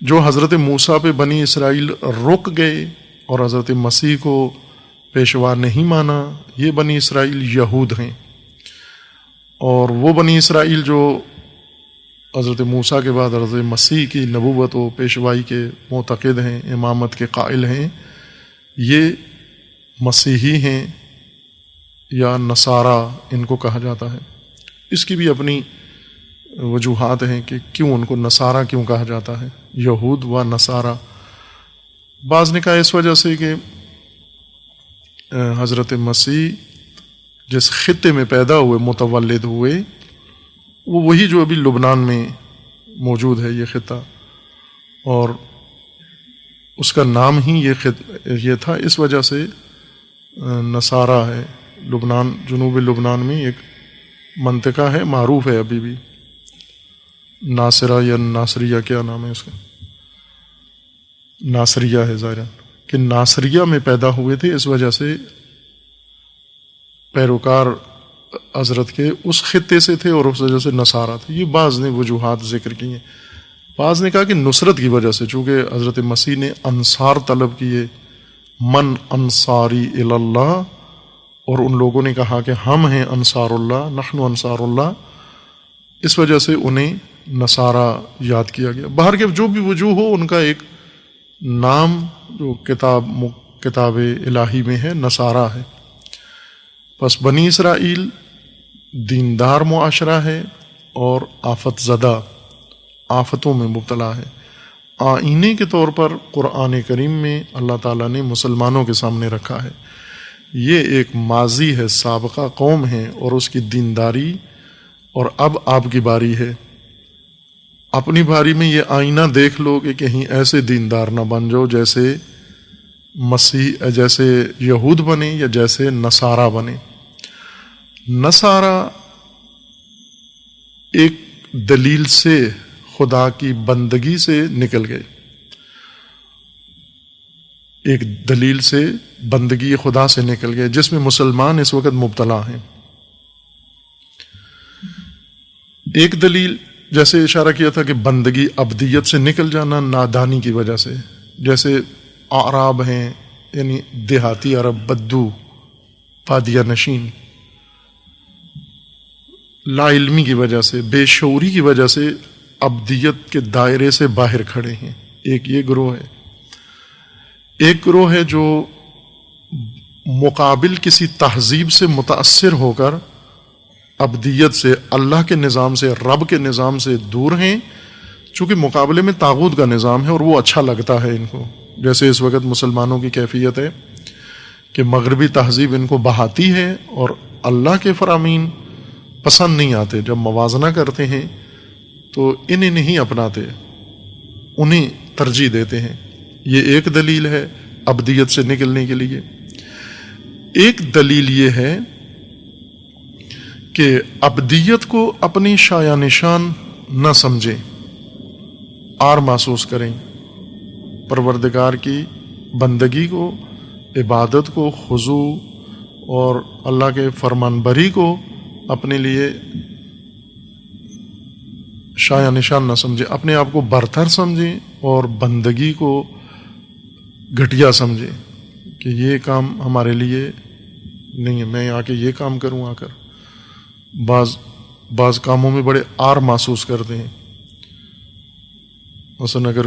جو حضرت موسیٰ پہ بنی اسرائیل رک گئے اور حضرت مسیح کو پیشوا نہیں مانا، یہ بنی اسرائیل یہود ہیں، اور وہ بنی اسرائیل جو حضرت موسیٰ کے بعد حضرت مسیح کی نبوت و پیشوائی کے معتقد ہیں، امامت کے قائل ہیں، یہ مسیحی ہیں یا نصارہ ان کو کہا جاتا ہے۔ اس کی بھی اپنی وجوہات ہیں کہ کیوں ان کو نصارہ کیوں کہا جاتا ہے، یہود و نصارہ۔ بعض نے کہا اس وجہ سے کہ حضرت مسیح جس خطے میں پیدا ہوئے، متولد ہوئے، وہ وہی جو ابھی لبنان میں موجود ہے یہ خطہ، اور اس کا نام ہی یہ تھا، اس وجہ سے نصارہ ہے۔ لبنان، جنوب لبنان میں ایک منطقہ ہے، معروف ہے ابھی بھی، ناصرہ یا ناصریہ، کیا نام ہے اس کا، ناصریہ ہے ظاہراً، کہ ناصریہ میں پیدا ہوئے تھے، اس وجہ سے پیروکار حضرت کے اس خطے سے تھے اور اس وجہ سے نصارہ تھے۔ یہ بعض نے وجوہات ذکر کی ہیں۔ بعض نے کہا کہ نصرت کی وجہ سے، چونکہ حضرت مسیح نے انصار طلب کیے، من انصاری اللہ، اور ان لوگوں نے کہا کہ ہم ہیں انصار اللہ، نحن انصار اللہ، اس وجہ سے انہیں نصارہ یاد کیا گیا۔ باہر کے جو بھی وجوہ ہو، ان کا ایک نام جو کتاب الہی میں ہے نصارہ ہے۔ پس بنی اسرائیل دیندار معاشرہ ہے اور آفت زدہ، آفتوں میں مبتلا ہے۔ آئینے کے طور پر قرآن کریم میں اللہ تعالیٰ نے مسلمانوں کے سامنے رکھا ہے۔ یہ ایک ماضی ہے، سابقہ قوم ہے اور اس کی دینداری، اور اب آپ کی باری ہے۔ اپنی باری میں یہ آئینہ دیکھ لو کہ کہیں ایسے دیندار نہ بن جاؤ جیسے مسیح جیسے یہود بنے یا جیسے نصارہ بنے. نصارہ ایک دلیل سے خدا کی بندگی سے نکل گئے، ایک دلیل سے بندگی خدا سے نکل گئے، جس میں مسلمان اس وقت مبتلا ہیں. ایک دلیل جیسے اشارہ کیا تھا کہ بندگی ابدیت سے نکل جانا نادانی کی وجہ سے، جیسے اعراب ہیں یعنی دیہاتی عرب، بدو، بادیہ نشین، لا علمی کی وجہ سے، بے شعوری کی وجہ سے ابدیت کے دائرے سے باہر کھڑے ہیں. ایک یہ گروہ ہے. ایک گروہ ہے جو مقابل کسی تہذیب سے متاثر ہو کر ابدیت سے، اللہ کے نظام سے، رب کے نظام سے دور ہیں، چونکہ مقابلے میں طاغوت کا نظام ہے اور وہ اچھا لگتا ہے ان کو. جیسے اس وقت مسلمانوں کی کیفیت ہے کہ مغربی تہذیب ان کو بہاتی ہے اور اللہ کے فرامین پسند نہیں آتے. جب موازنہ کرتے ہیں تو انہیں نہیں اپناتے، انہیں ترجیح دیتے ہیں. یہ ایک دلیل ہے ابدیت سے نکلنے کے لیے. ایک دلیل یہ ہے کہ ابدیت کو اپنی شایع نشان نہ سمجھیں، آر محسوس کریں، پروردگار کی بندگی کو، عبادت کو، خضوع اور اللہ کے فرمان بری کو اپنے لیے شایع نشان نہ سمجھیں، اپنے آپ کو برتر سمجھیں اور بندگی کو گھٹیا سمجھیں کہ یہ کام ہمارے لیے نہیں ہے، میں آ کے یہ کام کروں. آ کر بعض کاموں میں بڑے آر محسوس کرتے ہیں. مثلا اگر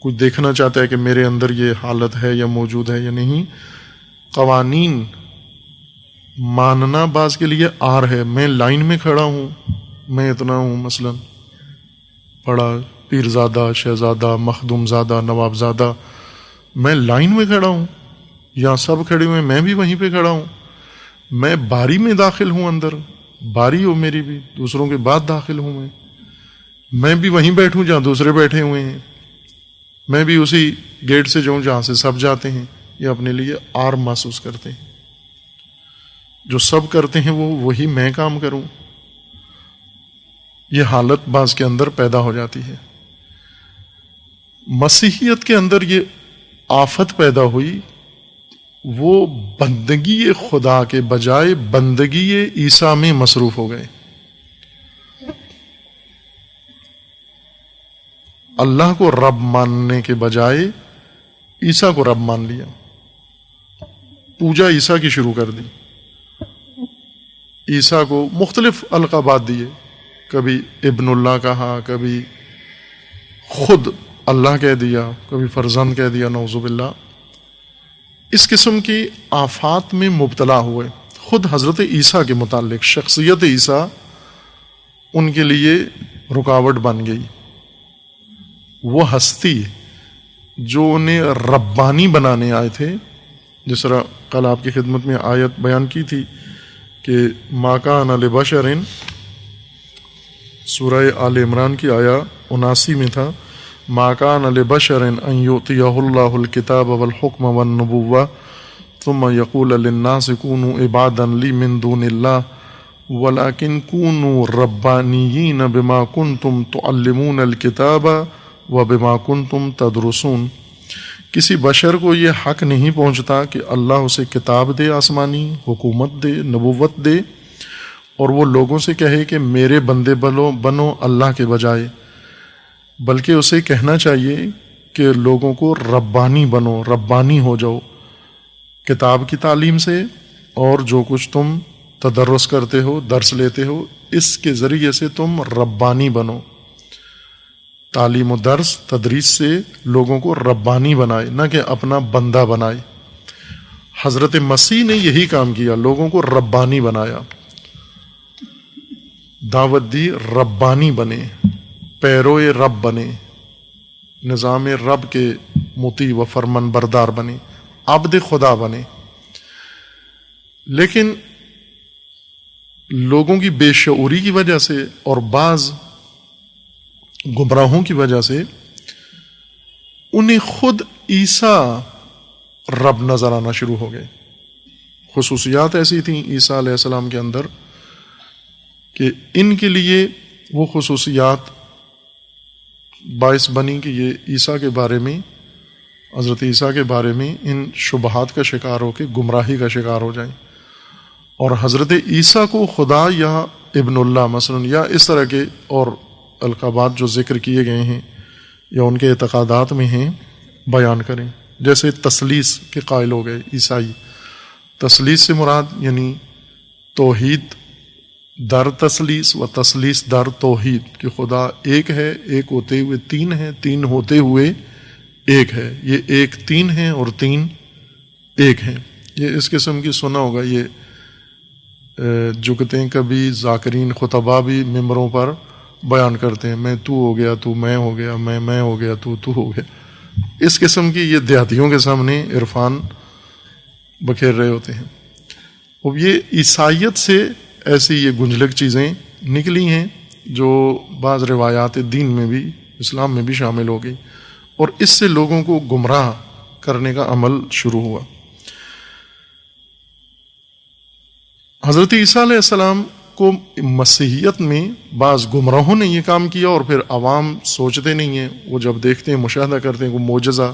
کوئی دیکھنا چاہتا ہے کہ میرے اندر یہ حالت ہے یا موجود ہے یا نہیں، قوانین ماننا بعض کے لیے آر ہے. میں لائن میں کھڑا ہوں، میں اتنا ہوں، مثلا بڑا پیرزادہ، شہزادہ، مخدوم زادہ، نواب زادہ، میں لائن میں کھڑا ہوں، یہاں سب کھڑے ہوئے، میں بھی وہیں پہ کھڑا ہوں. میں باری میں داخل ہوں، اندر باری ہو میری بھی، دوسروں کے بعد داخل ہوں. میں بھی وہیں بیٹھوں جہاں دوسرے بیٹھے ہوئے ہیں، میں بھی اسی گیٹ سے جاؤں جہاں سے سب جاتے ہیں. یہ اپنے لیے آر محسوس کرتے ہیں. جو سب کرتے ہیں وہی میں کام کروں. یہ حالت بعض کے اندر پیدا ہو جاتی ہے. مسیحیت کے اندر یہ آفت پیدا ہوئی، وہ بندگی خدا کے بجائے بندگی عیسیٰ میں مصروف ہو گئے. اللہ کو رب ماننے کے بجائے عیسیٰ کو رب مان لیا، پوجا عیسیٰ کی شروع کر دی. عیسیٰ کو مختلف القابات دیے، کبھی ابن اللہ کہا، کبھی خود اللہ کہہ دیا، کبھی فرزند کہہ دیا، نعوذ باللہ. اس قسم کی آفات میں مبتلا ہوئے. خود حضرت عیسیٰ کے متعلق شخصیت عیسیٰ ان کے لیے رکاوٹ بن گئی. وہ ہستی جو انہیں ربانی بنانے آئے تھے، جس طرح کل آپ کی خدمت میں آیت بیان کی تھی کہ ما کان لبشر، سورہ آل عمران کی آیا 79 میں تھا، ما کان لبشر ان یؤتیہ اللہ الکتاب والحکم والنبوہ ثم یقول للناس کونوا عبادا لی من دون اللہ ولکن کونوا ربانیین بما کنتم تعلمون الکتاب وبما کنتم تدرسون. کسی بشر کو یہ حق نہیں پہنچتا کہ اللہ اسے کتاب دے، آسمانی حکومت دے، نبوت دے، اور وہ لوگوں سے کہے کہ میرے بندے بنو اللہ کے بجائے، بلکہ اسے کہنا چاہیے کہ لوگوں کو ربانی بنو، ربانی ہو جاؤ کتاب کی تعلیم سے، اور جو کچھ تم تدرس کرتے ہو، درس لیتے ہو، اس کے ذریعے سے تم ربانی بنو. تعلیم و درس تدریس سے لوگوں کو ربانی بنائے، نہ کہ اپنا بندہ بنائے. حضرت مسیح نے یہی کام کیا، لوگوں کو ربانی بنایا، دعوت دی ربانی بنے، پیروئے رب بنے، نظام رب کے مطیع و فرمان بردار بنے، عبد خدا بنے. لیکن لوگوں کی بے شعوری کی وجہ سے اور بعض گمراہوں کی وجہ سے انہیں خود عیسیٰ رب نظر آنا شروع ہو گئے۔ خصوصیات ایسی تھیں عیسیٰ علیہ السلام کے اندر کہ ان کے لیے وہ خصوصیات باعث بنی کہ یہ عیسیٰ کے بارے میں، حضرت عیسیٰ کے بارے میں ان شبہات کا شکار ہو کے گمراہی کا شکار ہو جائیں، اور حضرت عیسیٰ کو خدا یا ابن اللہ مثلا یا اس طرح کے اور القابات جو ذکر کیے گئے ہیں یا ان کے اعتقادات میں ہیں بیان کریں۔ جیسے تثلیث کے قائل ہو گئے عیسائی۔ تثلیث سے مراد یعنی توحید در تثلیث و تثلیث در توحید، کہ خدا ایک ہے، ایک ہوتے ہوئے تین ہے، تین ہوتے ہوئے ایک ہے، یہ ایک تین ہے اور تین ایک ہیں۔ یہ اس قسم کی سنا ہوگا، یہ جگتیں کبھی ذاکرین خطبہ بھی ممبروں پر بیان کرتے ہیں، میں تو ہو گیا، تو میں ہو گیا، میں ہو گیا، تو ہو گیا۔ اس قسم کی یہ دیہاتیوں کے سامنے عرفان بکھیر رہے ہوتے ہیں۔ اب یہ عیسائیت سے ایسی یہ گنجلک چیزیں نکلی ہیں جو بعض روایات دین میں بھی، اسلام میں بھی شامل ہو گئی، اور اس سے لوگوں کو گمراہ کرنے کا عمل شروع ہوا۔ حضرت عیسیٰ علیہ السلام کو مسیحیت میں بعض گمراہوں نے یہ کام کیا، اور پھر عوام سوچتے نہیں ہیں، وہ جب دیکھتے ہیں، مشاہدہ کرتے ہیں کہ معجزہ،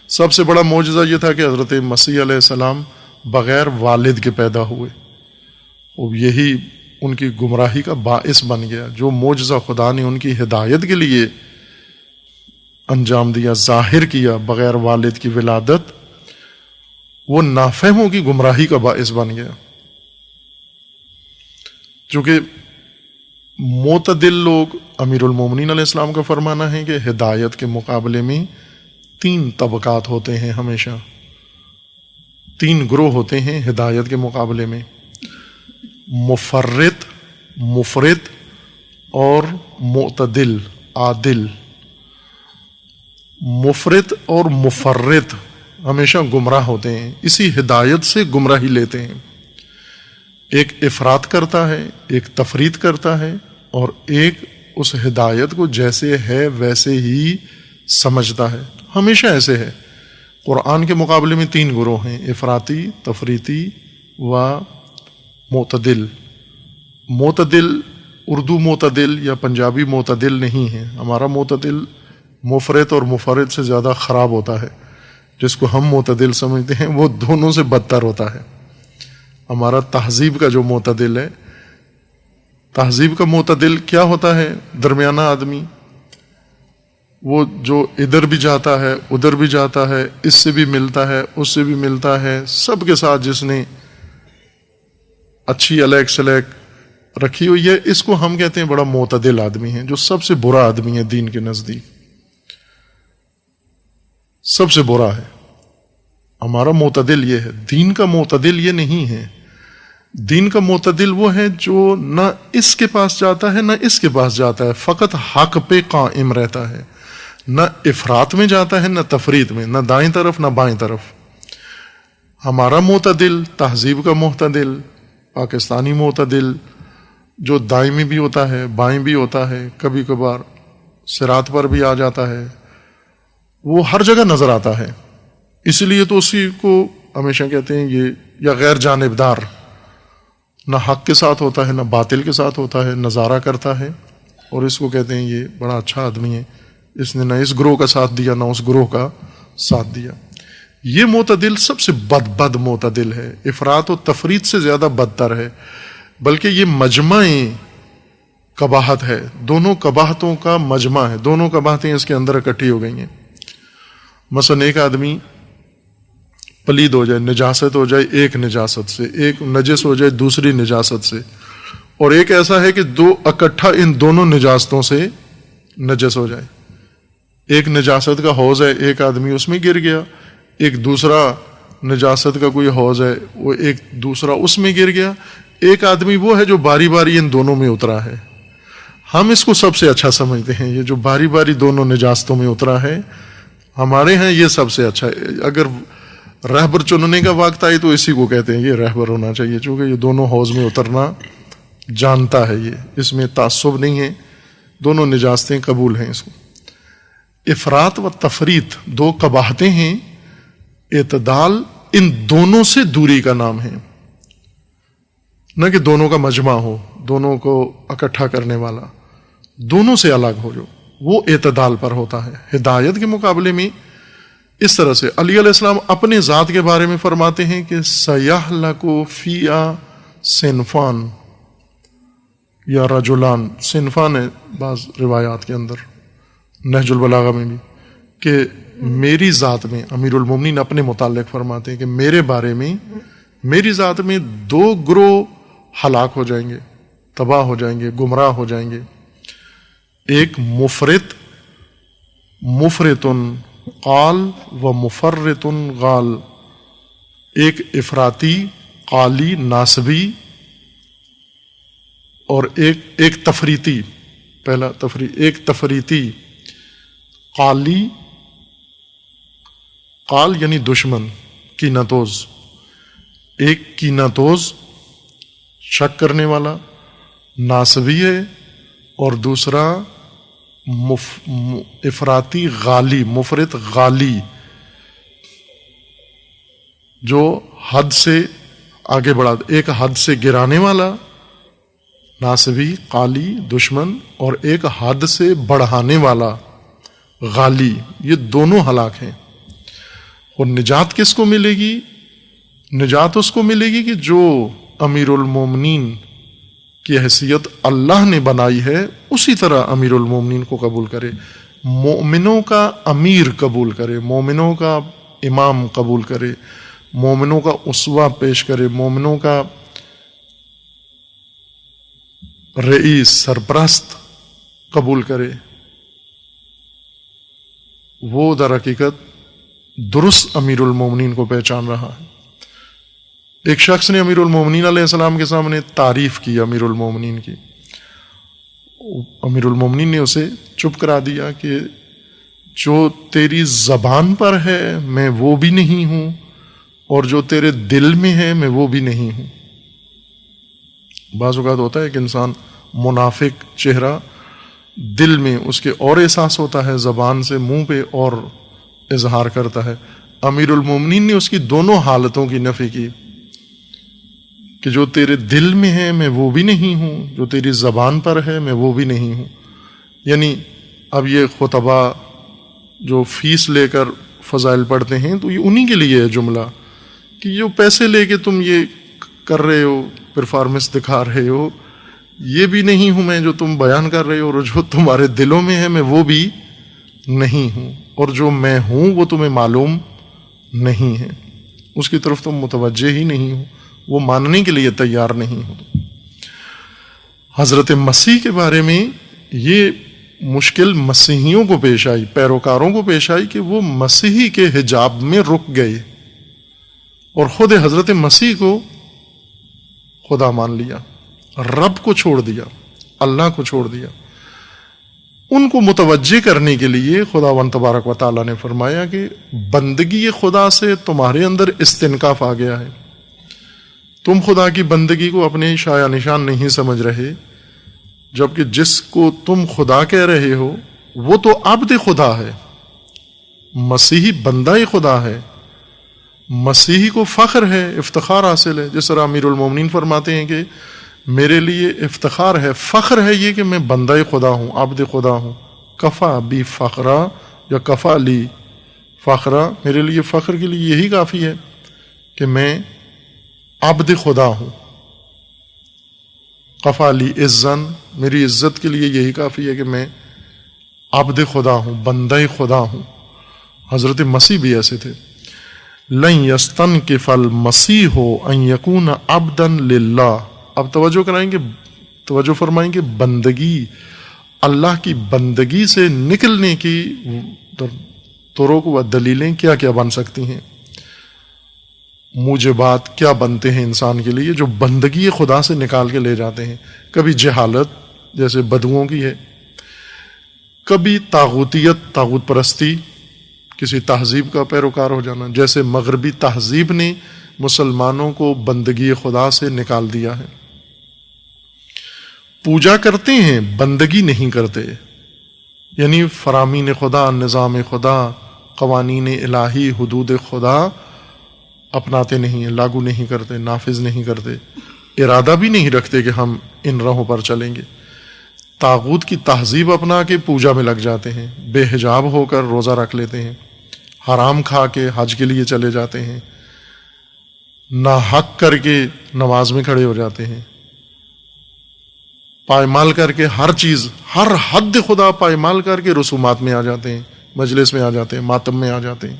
سب سے بڑا معجزہ یہ تھا کہ حضرت مسیح علیہ السلام بغیر والد کے پیدا ہوئے، اور یہی ان کی گمراہی کا باعث بن گیا۔ جو معجزہ خدا نے ان کی ہدایت کے لیے انجام دیا، ظاہر کیا بغیر والد کی ولادت، وہ نافہموں کی گمراہی کا باعث بن گیا۔ چونکہ معتدل لوگ، امیر المومنین علیہ السلام کا فرمانا ہے کہ ہدایت کے مقابلے میں تین طبقات ہوتے ہیں، ہمیشہ تین گروہ ہوتے ہیں ہدایت کے مقابلے میں: مفرط، مفرط اور معتدل، عادل۔ مفرط اور مفرط ہمیشہ گمراہ ہوتے ہیں، اسی ہدایت سے گمراہی لیتے ہیں۔ ایک افراط کرتا ہے، ایک تفریط کرتا ہے، اور ایک اس ہدایت کو جیسے ہے ویسے ہی سمجھتا ہے، ہمیشہ ایسے ہے۔ قرآن کے مقابلے میں تین گروہ ہیں: افراطی، تفریطی و معتدل۔ معتدل اردو معتدل یا پنجابی معتدل نہیں ہے، ہمارا معتدل مفرط اور مفرط سے زیادہ خراب ہوتا ہے۔ جس کو ہم معتدل سمجھتے ہیں وہ دونوں سے بدتر ہوتا ہے۔ ہمارا تہذیب کا جو معتدل ہے، تہذیب کا معتدل کیا ہوتا ہے؟ درمیانہ آدمی، وہ جو ادھر بھی جاتا ہے، ادھر بھی جاتا ہے، اس سے بھی ملتا ہے، اس سے بھی ملتا ہے، سب کے ساتھ جس نے اچھی الیک سلیک رکھی ہوئی ہے، اس کو ہم کہتے ہیں بڑا معتدل آدمی ہے، جو سب سے برا آدمی ہے دین کے نزدیک، سب سے برا ہے۔ ہمارا معتدل یہ ہے، دین کا معتدل یہ نہیں ہے۔ دین کا معتدل وہ ہے جو نہ اس کے پاس جاتا ہے نہ اس کے پاس جاتا ہے، فقط حق پہ قائم رہتا ہے، نہ افراط میں جاتا ہے نہ تفریط میں، نہ دائیں طرف نہ بائیں طرف۔ ہمارا معتدل، تہذیب کا معتدل، پاکستانی معتدل، جو دائمی بھی ہوتا ہے بائیں بھی ہوتا ہے، کبھی کبھار صراط پر بھی آ جاتا ہے، وہ ہر جگہ نظر آتا ہے۔ اس لیے تو اسی کو ہمیشہ کہتے ہیں یہ یا غیر جانبدار، نہ حق کے ساتھ ہوتا ہے نہ باطل کے ساتھ ہوتا ہے، نظارہ کرتا ہے، اور اس کو کہتے ہیں یہ بڑا اچھا آدمی ہے، اس نے نہ اس گروہ کا ساتھ دیا نہ اس گروہ کا ساتھ دیا۔ یہ معتدل سب سے بد معتدل ہے، افراط و تفریط سے زیادہ بدتر ہے، بلکہ یہ مجمع قباحت ہے، دونوں قباحتوں کا مجمع ہے، دونوں قباحتیں اس کے اندر اکٹھی ہو گئی ہیں۔ مثلا ایک آدمی پلید ہو جائے، نجاست ہو جائے ایک نجاست سے، ایک نجس ہو جائے دوسری نجاست سے، اور ایک ایسا ہے کہ دو اکٹھا ان دونوں نجاستوں سے نجس ہو جائے۔ ایک نجاست کا حوض ہے، ایک آدمی اس میں گر گیا، ایک دوسرا نجاست کا کوئی حوض ہے، وہ ایک دوسرا اس میں گر گیا، ایک آدمی وہ ہے جو باری باری ان دونوں میں اترا ہے۔ ہم اس کو سب سے اچھا سمجھتے ہیں، یہ جو باری باری دونوں نجاستوں میں اترا ہے، ہمارے ہیں یہ سب سے اچھا ہے۔ اگر رہبر چننے کا وقت آئے تو اسی کو کہتے ہیں یہ رہبر ہونا چاہیے، چونکہ یہ دونوں حوض میں اترنا جانتا ہے، یہ اس میں تعصب نہیں ہے، دونوں نجاستیں قبول ہیں اس کو۔ افراط و تفریط دو قباحتیں ہیں اعتدال ان دونوں سے دوری کا نام ہے، نہ کہ دونوں کا مجمع ہو، دونوں کو اکٹھا کرنے والا، دونوں سے الگ ہو جو، وہ اعتدال پر ہوتا ہے۔ ہدایت کے مقابلے میں اس طرح سے علی علیہ السلام اپنے ذات کے بارے میں فرماتے ہیں کہ سَيَحْلَقُ فِيهَا صِنْفَانِ یا رجلان، صنفان ہے بعض روایات کے اندر، نہج البلاغہ میں بھی، کہ میری ذات میں امیر المومنین اپنے متعلق فرماتے ہیں کہ میرے بارے میں، میری ذات میں دو گروہ ہلاک ہو جائیں گے، تباہ ہو جائیں گے، گمراہ ہو جائیں گے۔ ایک مفرطن قال و مفرطن غال، ایک افراطی قالی ناسبی، اور ایک تفریطی، پہلا ایک تفریطی قالی، قال یعنی دشمن، کینہ توز، ایک کینہ توز شک کرنے والا ناسبی ہے، اور دوسرا افراطی غالی، مفرط غالی، جو حد سے آگے بڑھا، ایک حد سے گرانے والا ناسبی قالی دشمن، اور ایک حد سے بڑھانے والا غالی، یہ دونوں ہلاک ہیں۔ اور نجات کس کو ملے گی؟ نجات اس کو ملے گی کہ جو امیر المومنین کی حیثیت اللہ نے بنائی ہے اسی طرح امیر المومنین کو قبول کرے، مومنوں کا امیر قبول کرے، مومنوں کا امام قبول کرے، مومنوں کا اسوہ پیش کرے، مومنوں کا رئیس سرپرست قبول کرے، وہ در حقیقت درست امیر المومنین کو پہچان رہا ہے۔ ایک شخص نے امیر المومنین علیہ السلام کے سامنے تعریف کی امیر المومنین کی، امیر المومنین نے اسے چپ کرا دیا کہ جو تیری زبان پر ہے میں وہ بھی نہیں ہوں، اور جو تیرے دل میں ہے میں وہ بھی نہیں ہوں۔ بعض اوقات ہوتا ہے کہ انسان منافق چہرہ، دل میں اس کے اور احساس ہوتا ہے، زبان سے منہ پہ اور اظہار کرتا ہے۔ امیر المومنین نے اس کی دونوں حالتوں کی نفی کی کہ جو تیرے دل میں ہے میں وہ بھی نہیں ہوں، جو تیری زبان پر ہے میں وہ بھی نہیں ہوں۔ یعنی اب یہ خطبہ جو فیس لے کر فضائل پڑھتے ہیں تو یہ انہی کے لیے ہے جملہ، کہ جو پیسے لے کے تم یہ کر رہے ہو، پرفارمنس دکھا رہے ہو، یہ بھی نہیں ہوں میں جو تم بیان کر رہے ہو، اور جو تمہارے دلوں میں ہے میں وہ بھی نہیں ہوں، اور جو میں ہوں وہ تمہیں معلوم نہیں ہے، اس کی طرف تم متوجہ ہی نہیں ہو، وہ ماننے کے لیے تیار نہیں ہو۔ حضرت مسیح کے بارے میں یہ مشکل مسیحیوں کو پیش آئی، پیروکاروں کو پیش آئی، کہ وہ مسیحی کے حجاب میں رک گئے اور خود حضرت مسیح کو خدا مان لیا، رب کو چھوڑ دیا، اللہ کو چھوڑ دیا۔ ان کو متوجہ کرنے کے لیے خداوند تبارک و تعالیٰ نے فرمایا کہ بندگی خدا سے تمہارے اندر استنکاف آ گیا ہے، تم خدا کی بندگی کو اپنے شایہ نشان نہیں سمجھ رہے، جبکہ جس کو تم خدا کہہ رہے ہو وہ تو عبد خدا ہے، مسیحی بندہ خدا ہے، مسیحی کو فخر ہے، افتخار حاصل ہے۔ جس طرح امیر المومنین فرماتے ہیں کہ میرے لیے افتخار ہے، فخر ہے یہ کہ میں بندہ خدا ہوں، عبد خدا ہوں۔ کفا بی فخرا یا کفا لی فخرا، میرے لیے فخر کے لیے یہی کافی ہے کہ میں عبد خدا ہوں۔ کفا لی عزن، میری عزت کے لیے یہی کافی ہے کہ میں عبد خدا ہوں، بندہ خدا ہوں۔ حضرت مسیح بھی ایسے تھے۔ لن یستنکف المسیح ان یکون عبدا للہ۔ اب توجہ فرمائیں کہ بندگی، اللہ کی بندگی سے نکلنے کی طرق و دلیلیں کیا کیا بن سکتی ہیں، موجبات کیا بنتے ہیں انسان کے لیے جو بندگی خدا سے نکال کے لے جاتے ہیں۔ کبھی جہالت جیسے بدوؤں کی ہے، کبھی طاغوتیت، طاغوت پرستی، کسی تہذیب کا پیروکار ہو جانا، جیسے مغربی تہذیب نے مسلمانوں کو بندگی خدا سے نکال دیا ہے۔ پوجا کرتے ہیں، بندگی نہیں کرتے، یعنی فرامین خدا، نظام خدا، قوانین الہی، حدود خدا اپناتے نہیں ہیں، لاگو نہیں کرتے، نافذ نہیں کرتے، ارادہ بھی نہیں رکھتے کہ ہم ان راہوں پر چلیں گے۔ طاغوت کی تہذیب اپنا کے پوجا میں لگ جاتے ہیں، بے حجاب ہو کر روزہ رکھ لیتے ہیں، حرام کھا کے حج کے لیے چلے جاتے ہیں، ناحق کر کے نماز میں کھڑے ہو جاتے ہیں، پائمال کر کے ہر چیز، ہر حد خدا پائمال کر کے رسومات میں آ جاتے ہیں، مجلس میں آ جاتے ہیں، ماتم میں آ جاتے ہیں۔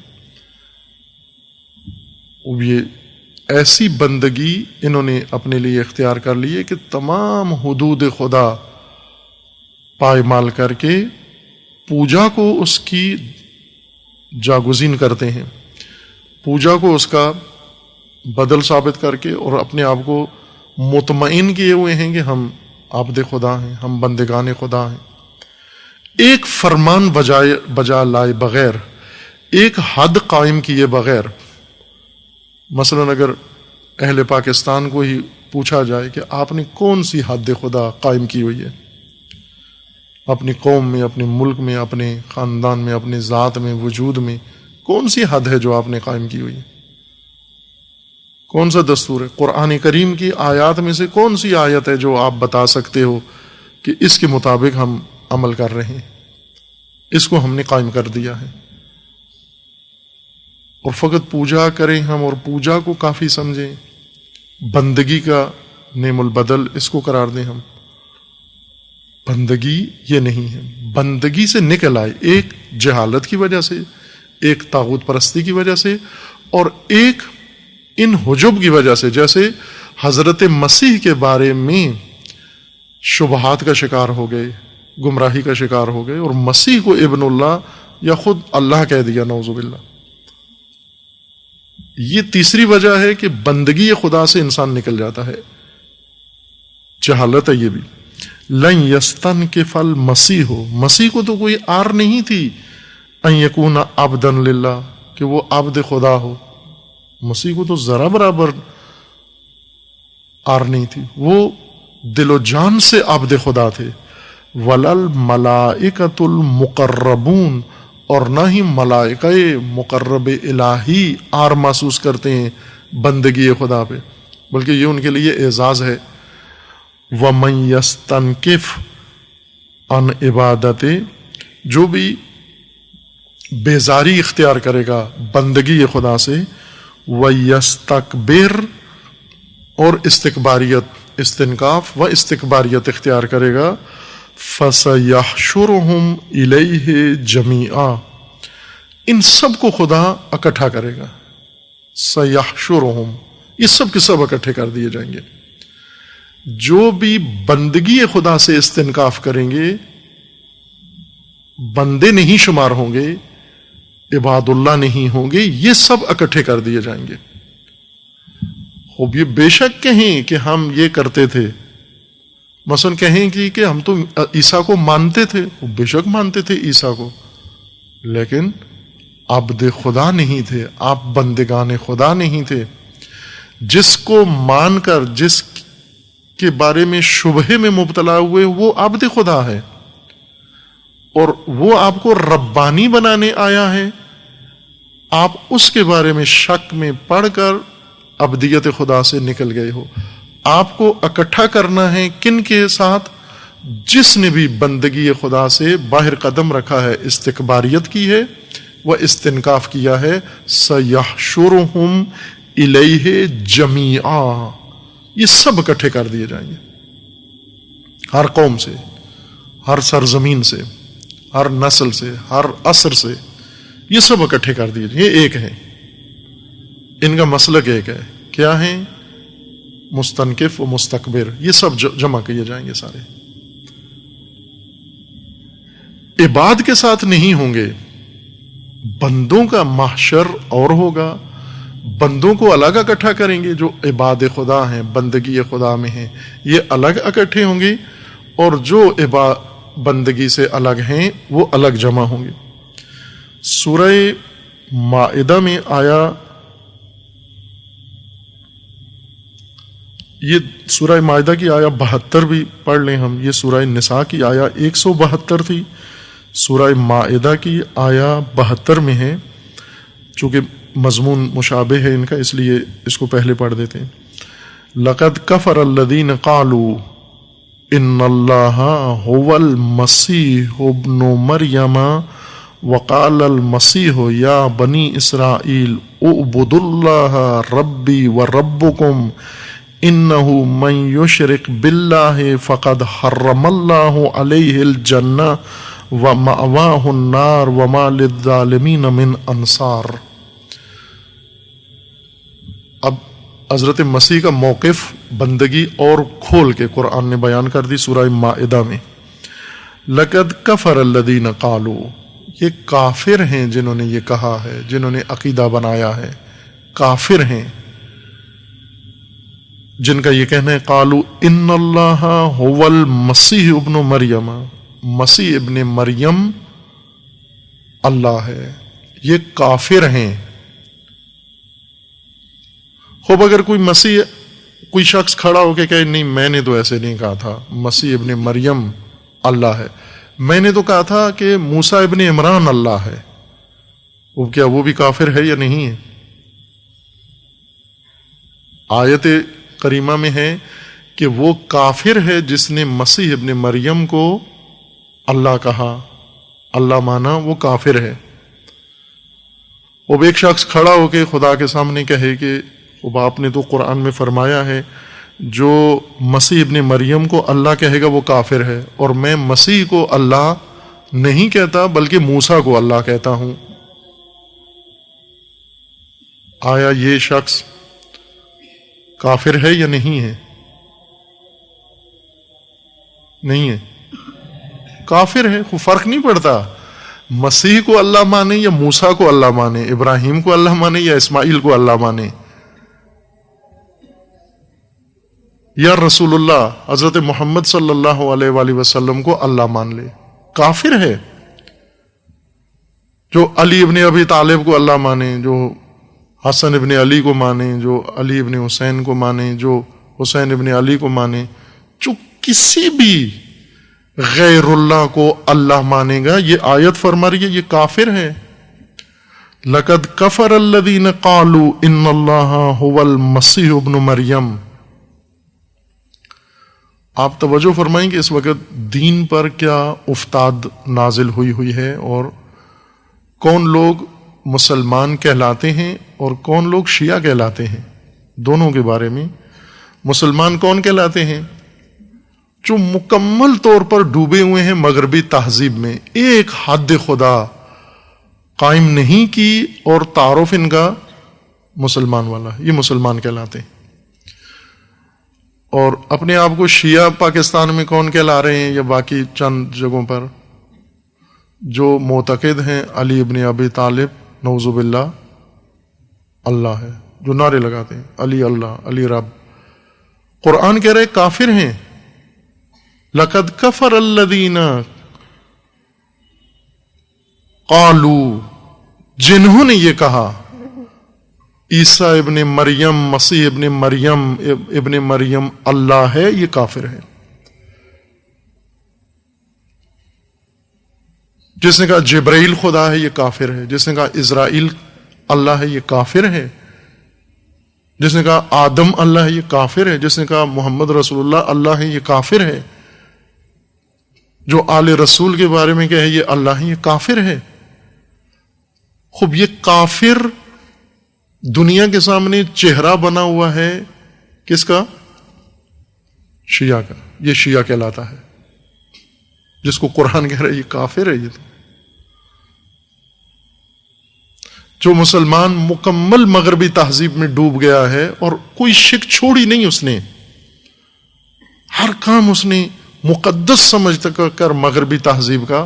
اب یہ ایسی بندگی انہوں نے اپنے لیے اختیار کر لی ہے کہ تمام حدود خدا پائمال کر کے پوجا کو اس کی جاگزین کرتے ہیں، پوجا کو اس کا بدل ثابت کر کے، اور اپنے آپ کو مطمئن کیے ہوئے ہیں کہ ہم عبد خدا ہیں، ہم بندگان خدا ہیں۔ ایک فرمان بجا لائے بغیر، ایک حد قائم کیے بغیر، مثلا اگر اہل پاکستان کو ہی پوچھا جائے کہ آپ نے کون سی حد خدا قائم کی ہوئی ہے اپنی قوم میں، اپنے ملک میں، اپنے خاندان میں، اپنے ذات میں، وجود میں، کون سی حد ہے جو آپ نے قائم کی ہوئی ہے؟ کون سا دستور ہے؟ قرآن کریم کی آیات میں سے کون سی آیت ہے جو آپ بتا سکتے ہو کہ اس کے مطابق ہم عمل کر رہے ہیں، اس کو ہم نے قائم کر دیا ہے؟ اور فقط پوجا کریں ہم، اور پوجا کو کافی سمجھیں، بندگی کا نعم البدل اس کو قرار دیں ہم۔ بندگی یہ نہیں ہے، بندگی سے نکل آئے، ایک جہالت کی وجہ سے، ایک طاغوت پرستی کی وجہ سے، اور ایک ان حجب کی وجہ سے، جیسے حضرت مسیح کے بارے میں شبہات کا شکار ہو گئے، گمراہی کا شکار ہو گئے، اور مسیح کو ابن اللہ یا خود اللہ کہہ دیا، نعوذ باللہ۔ یہ تیسری وجہ ہے کہ بندگی خدا سے انسان نکل جاتا ہے، جہالت ہے یہ بھی۔ لن یستنکف المسیح، مسیح کو تو کوئی آر نہیں تھی ان یکون عبدا للہ، کہ وہ عبد خدا ہو، مسیح کو تو ذرا برابر آر نہیں تھی، وہ دل و جان سے عبد خدا تھے۔ ولل ملائکۃ المقربون، اور نہ ہی ملائکہ مقرب الہی آر محسوس کرتے ہیں بندگی خدا پہ، بلکہ یہ ان کے لیے اعزاز ہے۔ وَمَن يَسْتَنْكِفْ عَنْ عِبَادَتِ، جو بھی بیزاری اختیار کرے گا بندگی خدا سے، وَيَسْتَكْبِرْ، اور استنکاف و استکباریت اختیار کرے گا، فَسَيَحْشُرُهُمْ إِلَيْهِ جَمِيعًا، ان سب کو خدا اکٹھا کرے گا۔ سَيَحْشُرُهُمْ، یہ سب کے سب اکٹھے کر دیے جائیں گے۔ جو بھی بندگی خدا سے استنکاف کریں گے، بندے نہیں شمار ہوں گے، عباد اللہ نہیں ہوں گے، یہ سب اکٹھے کر دیے جائیں گے۔ خوب یہ بے شک کہیں کہ ہم یہ کرتے تھے، مثلا کہیں کہ ہم تو عیسیٰ کو مانتے تھے، وہ بے شک مانتے تھے عیسیٰ کو، لیکن عبد خدا نہیں تھے، آپ بندگان خدا نہیں تھے۔ جس کو مان کر، جس کے بارے میں شبہے میں مبتلا ہوئے، وہ عبد خدا ہے، اور وہ آپ کو ربانی بنانے آیا ہے، آپ اس کے بارے میں شک میں پڑ کر عبدیت خدا سے نکل گئے ہو۔ آپ کو اکٹھا کرنا ہے کن کے ساتھ؟ جس نے بھی بندگی خدا سے باہر قدم رکھا ہے، استکباریت کی ہے، وہ استنکاف کیا ہے، سَيَحْشُرُهُمْ إِلَيْهِ جَمِيعًا، یہ سب اکٹھے کر دیے جائیں گے، ہر قوم سے، ہر سرزمین سے، ہر نسل سے، ہر عصر سے، یہ سب اکٹھے کر دیے جائیں گے۔ یہ ایک ہے، ان کا مسلک ایک ہے، کیا ہے؟ مستنکف و مستکبر، یہ سب جمع کیے جائیں گے سارے۔ عباد کے ساتھ نہیں ہوں گے، بندوں کا محشر اور ہوگا، بندوں کو الگ اکٹھا کریں گے، جو عباد خدا ہیں، بندگی خدا میں ہیں، یہ الگ اکٹھے ہوں گے، اور جو بندگی سے الگ ہیں وہ الگ جمع ہوں گے۔ سورہ مائدہ میں آیا، یہ سورہ مائدہ کی آیا 72 بھی پڑھ لیں ہم، یہ سورہ نساء کی آیا 172 تھی، سورہ مائدہ کی آیا 72 میں ہے، چونکہ مضمون مشابہ ہے ان کا اس لیے اس کو پہلے پڑھ دیتے ہیں۔ لقد کفر الذین قالوا ان اللہ هو المسیح ابن مریم وقال المسیح یا بنی اسرائیل اعبدوا اللہ ربی وربکم انہ من یشرک باللہ فقد حرم اللہ علیہ الجنہ ومأواہ النار وما للظالمین من انصار۔ اب حضرت مسیح کا موقف بندگی اور کھول کے قرآن نے بیان کر دی سورہ مائدہ میں۔ لقد کفر الذین قالوا، یہ کافر ہیں جنہوں نے یہ کہا ہے، جنہوں نے عقیدہ بنایا ہے، کافر ہیں جن کا یہ کہنا ہے قالوا ان اللہ هو المسیح ابن مریم، مسیح ابن مریم اللہ ہے، یہ کافر ہیں۔ خوب اگر کوئی شخص کھڑا ہو کے کہے نہیں میں نے تو ایسے نہیں کہا تھا، مسیح ابن مریم اللہ ہے، میں نے تو کہا تھا کہ موسیٰ ابن عمران اللہ ہے، وہ کیا وہ بھی کافر ہے یا نہیں ہے؟ آیت کریمہ میں ہے کہ وہ کافر ہے جس نے مسیح ابن مریم کو اللہ کہا، اللہ مانا، وہ کافر ہے۔ اب ایک شخص کھڑا ہو کے خدا کے سامنے کہے کہ اب آپ نے تو قرآن میں فرمایا ہے جو مسیح ابن مریم کو اللہ کہے گا وہ کافر ہے، اور میں مسیح کو اللہ نہیں کہتا بلکہ موسیٰ کو اللہ کہتا ہوں، آیا یہ شخص کافر ہے یا نہیں ہے؟ نہیں ہے، کافر ہے۔ کوئی فرق نہیں پڑتا مسیح کو اللہ مانے یا موسیٰ کو اللہ مانے، ابراہیم کو اللہ مانے یا اسماعیل کو اللہ مانے، یا رسول اللہ حضرت محمد صلی اللہ علیہ وآلہ وسلم کو اللہ مان لے، کافر ہے۔ جو علی ابن ابی طالب کو اللہ مانے، جو حسن ابن علی کو مانے، جو علی ابن حسین کو مانے، جو حسین ابن علی کو مانے، جو کسی بھی غیر اللہ کو اللہ مانے گا، یہ آیت فرما رہی ہے یہ کافر ہے۔ لقد کفر الذین قالوا ان اللہ هو المسیح ابن مریم۔ آپ توجہ فرمائیں کہ اس وقت دین پر کیا افتاد نازل ہوئی ہے، اور کون لوگ مسلمان کہلاتے ہیں اور کون لوگ شیعہ کہلاتے ہیں، دونوں کے بارے میں۔ مسلمان کون کہلاتے ہیں؟ جو مکمل طور پر ڈوبے ہوئے ہیں مغربی تہذیب میں، ایک حد خدا قائم نہیں کی، اور تعارف ان کا مسلمان والا، یہ مسلمان کہلاتے ہیں۔ اور اپنے آپ کو شیعہ پاکستان میں کون کہلا رہے ہیں یا باقی چند جگہوں پر؟ جو معتقد ہیں علی ابن ابی طالب نعوذ باللہ اللہ ہے، جو نعرے لگاتے ہیں علی اللہ، علی رب۔ قرآن کہہ رہے کافر ہیں۔ لقد کفر الذین قالوا، جنہوں نے یہ کہا عیسیٰ ابن مریم، مسیح ابن مریم اللہ ہے، یہ کافر ہے۔ جس نے کہا جبرائیل خدا ہے یہ کافر ہے، جس نے کہا اسرائیل اللہ ہے یہ کافر ہے، جس نے کہا آدم اللہ ہے یہ کافر ہے، جس نے کہا محمد رسول اللہ اللہ ہے یہ کافر ہے، جو آل رسول کے بارے میں کہے یہ اللہ ہے یہ کافر ہے۔ خوب یہ کافر دنیا کے سامنے چہرہ بنا ہوا ہے کس کا؟ شیعہ کا۔ یہ شیعہ کہلاتا ہے، جس کو قرآن کہہ رہا ہے یہ کافر ہے۔ یہ تو جو مسلمان مکمل مغربی تہذیب میں ڈوب گیا ہے اور کوئی شک چھوڑی نہیں، اس نے ہر کام اس نے مقدس سمجھ کر مغربی تہذیب کا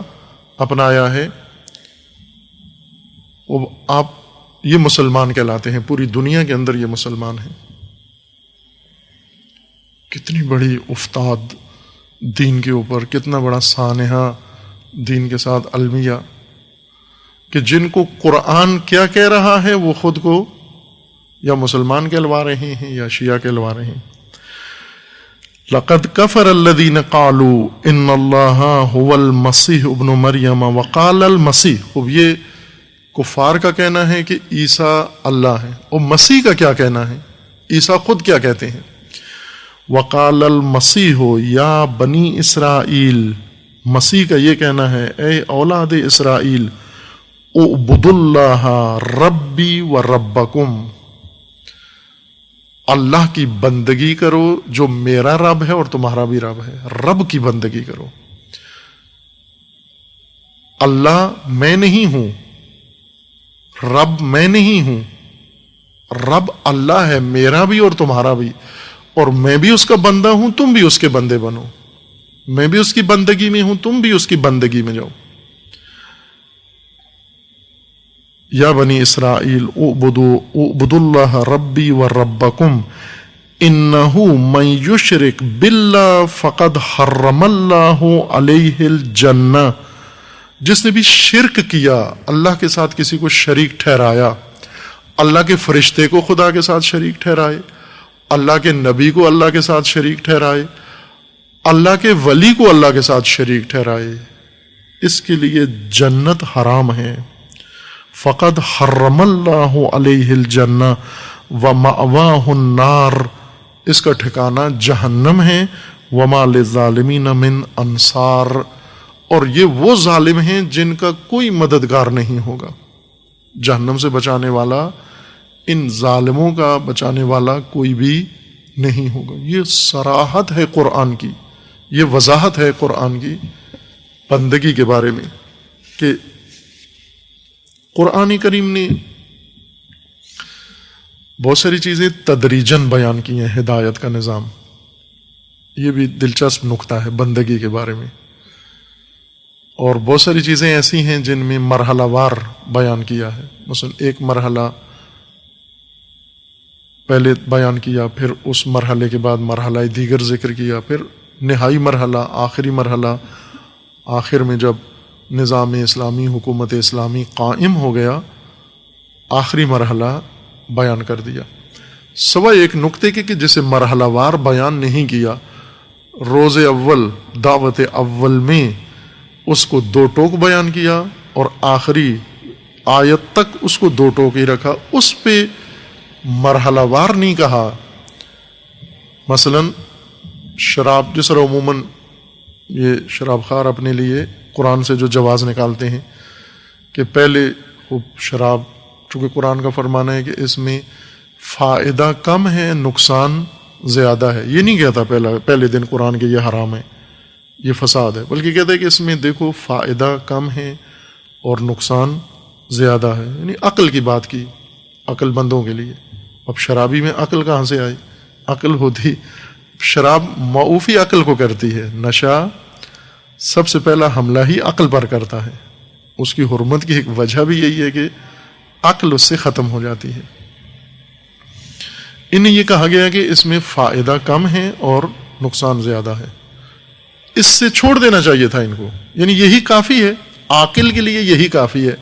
اپنایا ہے، وہ آپ یہ مسلمان کہلاتے ہیں۔ پوری دنیا کے اندر یہ مسلمان ہیں۔ کتنی بڑی افتاد دین کے اوپر، کتنا بڑا سانحہ دین کے ساتھ المیہ، کہ جن کو قرآن کیا کہہ رہا ہے وہ خود کو یا مسلمان کہلوا رہے ہیں یا شیعہ کہلوا رہے ہیں۔ لقد کفر الذین قالوا ان اللہ هو المسیح ابن مریم وقال المسیح. خوب یہ کفار کا کہنا ہے کہ عیسیٰ اللہ ہے، اور مسیح کا کیا کہنا ہے، عیسیٰ خود کیا کہتے ہیں. وقال المسیح یا بنی اسرائیل، مسیح کا یہ کہنا ہے اے اولاد اسرائیل، اعبدوا اللہ ربی و ربکم، اللہ کی بندگی کرو جو میرا رب ہے اور تمہارا بھی رب ہے. رب کی بندگی کرو. اللہ میں نہیں ہوں، رب میں نہیں ہوں، رب اللہ ہے، میرا بھی اور تمہارا بھی، اور میں بھی اس کا بندہ ہوں، تم بھی اس کے بندے بنو. میں بھی اس کی بندگی میں ہوں، تم بھی اس کی بندگی میں جاؤ. یا بنی اسرائیل اعبدوا اللہ ربی و ربکم انہ من یشرک باللہ فقد حرم اللہ علیہ الجنہ. جس نے بھی شرک کیا، اللہ کے ساتھ کسی کو شریک ٹھہرایا، اللہ کے فرشتے کو خدا کے ساتھ شریک ٹھہرائے، اللہ کے نبی کو اللہ کے ساتھ شریک ٹھہرائے، اللہ کے ولی کو اللہ کے ساتھ شریک ٹھہرائے، اس کے لیے جنت حرام ہے. فقد حرم اللہ علیہ الجنہ ومأواہ النار، اس کا ٹھکانہ جہنم ہے. وما للظالمین من انصار، اور یہ وہ ظالم ہیں جن کا کوئی مددگار نہیں ہوگا. جہنم سے بچانے والا، ان ظالموں کا بچانے والا کوئی بھی نہیں ہوگا. یہ صراحت ہے قرآن کی، یہ وضاحت ہے قرآن کی بندگی کے بارے میں کہ قرآن کریم نے بہت ساری چیزیں تدریجاً بیان کی ہیں. ہدایت کا نظام، یہ بھی دلچسپ نکتہ ہے بندگی کے بارے میں. اور بہت ساری چیزیں ایسی ہیں جن میں مرحلہ وار بیان کیا ہے. مثلا ایک مرحلہ پہلے بیان کیا، پھر اس مرحلے کے بعد مرحلہ دیگر ذکر کیا، پھر نہائی مرحلہ، آخری مرحلہ، آخر میں جب نظام اسلامی، حکومت اسلامی قائم ہو گیا، آخری مرحلہ بیان کر دیا. سوائے ایک نقطے کے کہ جسے مرحلہ وار بیان نہیں کیا. روز اول، دعوت اول میں اس کو 2 ٹوک بیان کیا، اور آخری آیت تک اس کو 2 ٹوک ہی رکھا، اس پہ مرحلہ وار نہیں کہا. مثلا شراب، جس طرح عموماً یہ شراب خار اپنے لیے قرآن سے جو جواز نکالتے ہیں کہ پہلے خوب شراب، چونکہ قرآن کا فرمانا ہے کہ اس میں فائدہ کم ہے، نقصان زیادہ ہے. یہ نہیں کہتا پہلے دن قرآن کے یہ حرام ہے، یہ فساد ہے، بلکہ کہتا ہے کہ اس میں دیکھو فائدہ کم ہے اور نقصان زیادہ ہے. یعنی عقل کی بات کی، عقل مندوں کے لیے. اب شرابی میں عقل کہاں سے آئی؟ عقل ہوتی، شراب معوفی عقل کو کرتی ہے. نشہ سب سے پہلا حملہ ہی عقل پر کرتا ہے. اس کی حرمت کی ایک وجہ بھی یہی ہے کہ عقل اس سے ختم ہو جاتی ہے. انہیں یہ کہا گیا کہ اس میں فائدہ کم ہے اور نقصان زیادہ ہے. اس سے چھوڑ دینا چاہیے تھا ان کو، یعنی یہی کافی ہے، عاقل کے لیے یہی کافی ہے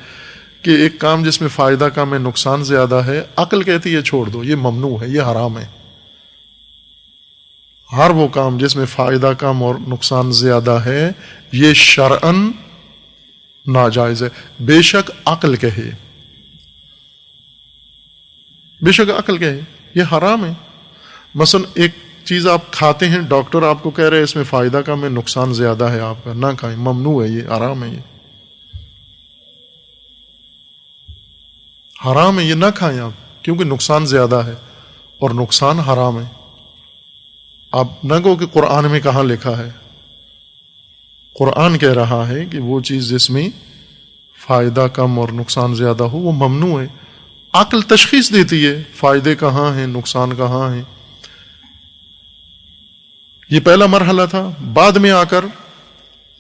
کہ ایک کام جس میں فائدہ کم ہے، نقصان زیادہ ہے، عقل کہتی ہے چھوڑ دو، یہ ممنوع ہے، یہ حرام ہے. ہر وہ کام جس میں فائدہ کم اور نقصان زیادہ ہے، یہ شرعاً ناجائز ہے. بے شک عقل کہے، بے شک عقل کہے یہ حرام ہے. مثلا ایک چیز آپ کھاتے ہیں، ڈاکٹر آپ کو کہہ رہے ہیں اس میں فائدہ کم ہے، نقصان زیادہ ہے، آپ کا نہ کھائیں، ممنوع ہے، یہ حرام ہے، یہ حرام ہے، یہ نہ کھائیں آپ، کیونکہ نقصان زیادہ ہے اور نقصان حرام ہے. آپ نہ کہو کہ قرآن میں کہاں لکھا ہے. قرآن کہہ رہا ہے کہ وہ چیز جس میں فائدہ کم اور نقصان زیادہ ہو وہ ممنوع ہے. عقل تشخیص دیتی ہے فائدے کہاں ہیں، نقصان کہاں ہیں. یہ پہلا مرحلہ تھا. بعد میں آ کر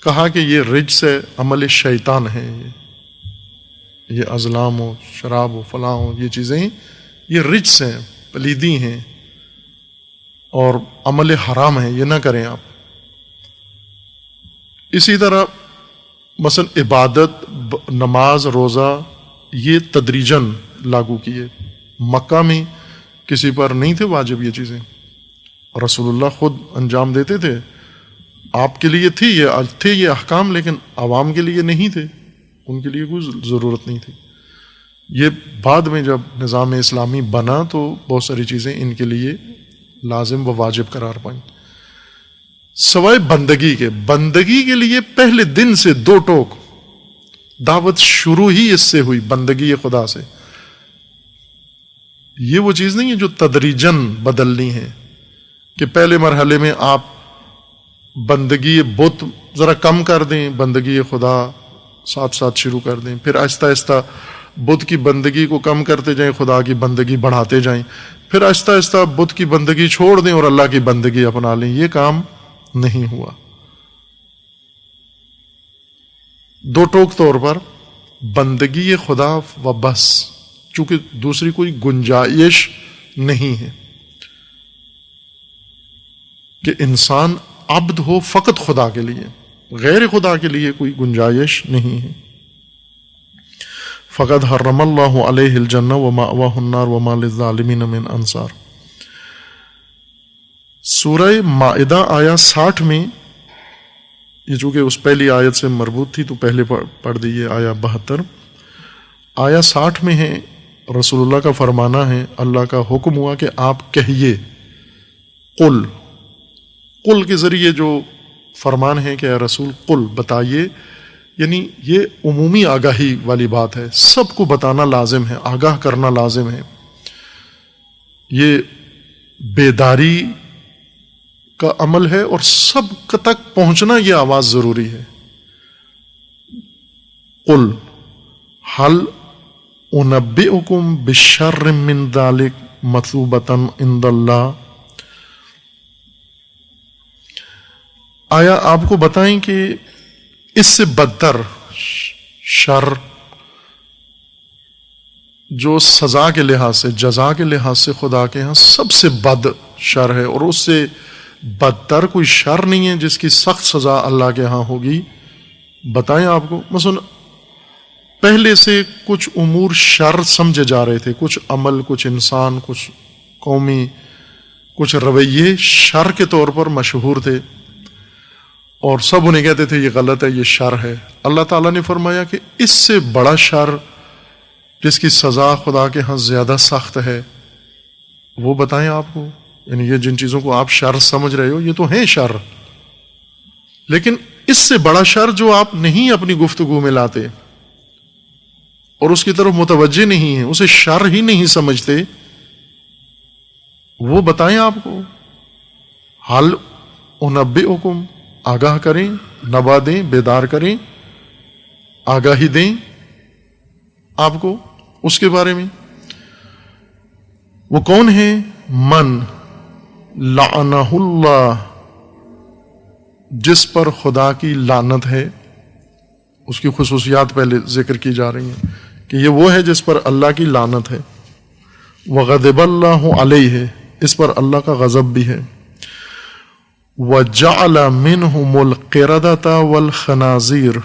کہا کہ یہ رجس ہے، عمل شیطان ہے، یہ ازلام ہو، شراب ہو، فلاں ہو، یہ چیزیں یہ رجس ہیں، پلیدی ہیں اور عمل حرام ہے، یہ نہ کریں آپ. اسی طرح مثلا عبادت، نماز، روزہ، یہ تدریجاً لاگو کیے. مکہ میں کسی پر نہیں تھے واجب یہ چیزیں، رسول اللہ خود انجام دیتے تھے. آپ کے لیے تھے یہ احکام، لیکن عوام کے لیے نہیں تھے، ان کے لیے کوئی ضرورت نہیں تھی. یہ بعد میں جب نظام اسلامی بنا تو بہت ساری چیزیں ان کے لیے لازم و واجب قرار پائیں. سوائے بندگی کے لیے پہلے دن سے 2 ٹوک دعوت شروع ہی اس سے ہوئی، بندگی خدا سے. یہ وہ چیز نہیں ہے جو تدریجاً بدلنی ہے کہ پہلے مرحلے میں آپ بندگی بت ذرا کم کر دیں، بندگی خدا ساتھ ساتھ شروع کر دیں، پھر آہستہ آہستہ بت کی بندگی کو کم کرتے جائیں، خدا کی بندگی بڑھاتے جائیں، پھر آہستہ آہستہ بت کی بندگی چھوڑ دیں اور اللہ کی بندگی اپنا لیں. یہ کام نہیں ہوا. 2 ٹوک طور پر بندگی خدا و بس، چونکہ دوسری کوئی گنجائش نہیں ہے کہ انسان عبد ہو فقط خدا کے لیے، غیر خدا کے لیے کوئی گنجائش نہیں ہے. فقد حرم اللہ علیہ الجنہ ومأواہ النار وما للظالمین من انصار. سورہ مائدہ آیا 60 میں، یہ چونکہ اس پہلی آیت سے مربوط تھی تو پہلے پڑھ دیئے. آیا 72 آیا 60 میں ہے. رسول اللہ کا فرمانا ہے، اللہ کا حکم ہوا کہ آپ کہیے، قل کے ذریعے جو فرمان ہے کہ اے رسول قل بتائیے، یعنی یہ عمومی آگاہی والی بات ہے، سب کو بتانا لازم ہے، آگاہ کرنا لازم ہے. یہ بیداری کا عمل ہے اور سب تک پہنچنا یہ آواز ضروری ہے. قل حل انبئکم بشر من ذلک مثوبۃ عند اللہ. آیا آپ کو بتائیں کہ اس سے بدتر شر جو سزا کے لحاظ سے، جزا کے لحاظ سے خدا کے ہاں سب سے بد شر ہے، اور اس سے بدتر کوئی شر نہیں ہے جس کی سخت سزا اللہ کے ہاں ہوگی. بتائیں آپ کو. مثلا پہلے سے کچھ امور شر سمجھے جا رہے تھے، کچھ عمل، کچھ انسان، کچھ قومی، کچھ رویے شر کے طور پر مشہور تھے اور سب انہیں کہتے تھے یہ غلط ہے، یہ شر ہے. اللہ تعالیٰ نے فرمایا کہ اس سے بڑا شر جس کی سزا خدا کے ہاں زیادہ سخت ہے وہ بتائیں آپ کو. یعنی یہ جن چیزوں کو آپ شر سمجھ رہے ہو یہ تو ہیں شر، لیکن اس سے بڑا شر جو آپ نہیں اپنی گفتگو میں لاتے اور اس کی طرف متوجہ نہیں ہیں، اسے شر ہی نہیں سمجھتے، وہ بتائیں آپ کو. حل انبئکم، آگاہ کریں، نبا دیں، بیدار کریں، آگاہی دیں آپ کو اس کے بارے میں. وہ کون ہے؟ من لعنہ اللہ، جس پر خدا کی لعنت ہے. اس کی خصوصیات پہلے ذکر کی جا رہی ہیں کہ یہ وہ ہے جس پر اللہ کی لعنت ہے. وغضب اللہ علیہ، اس پر اللہ کا غضب بھی ہے. وَجَعَلَ مِنْهُمُ الْقِرَدَةَ وَالْخَنَازِيرَ،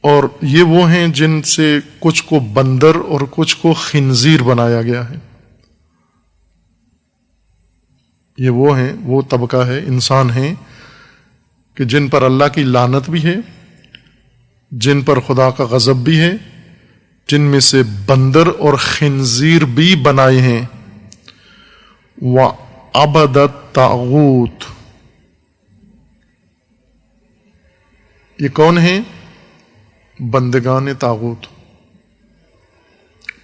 اور یہ وہ ہیں جن سے کچھ کو بندر اور کچھ کو خنزیر بنایا گیا ہے. یہ وہ ہیں، وہ طبقہ ہے، انسان ہیں کہ جن پر اللہ کی لعنت بھی ہے، جن پر خدا کا غضب بھی ہے، جن میں سے بندر اور خنزیر بھی بنائے ہیں. وَعَبَدَ الطَّاغُوتَ، یہ کون ہیں؟ بندگان طاغوت،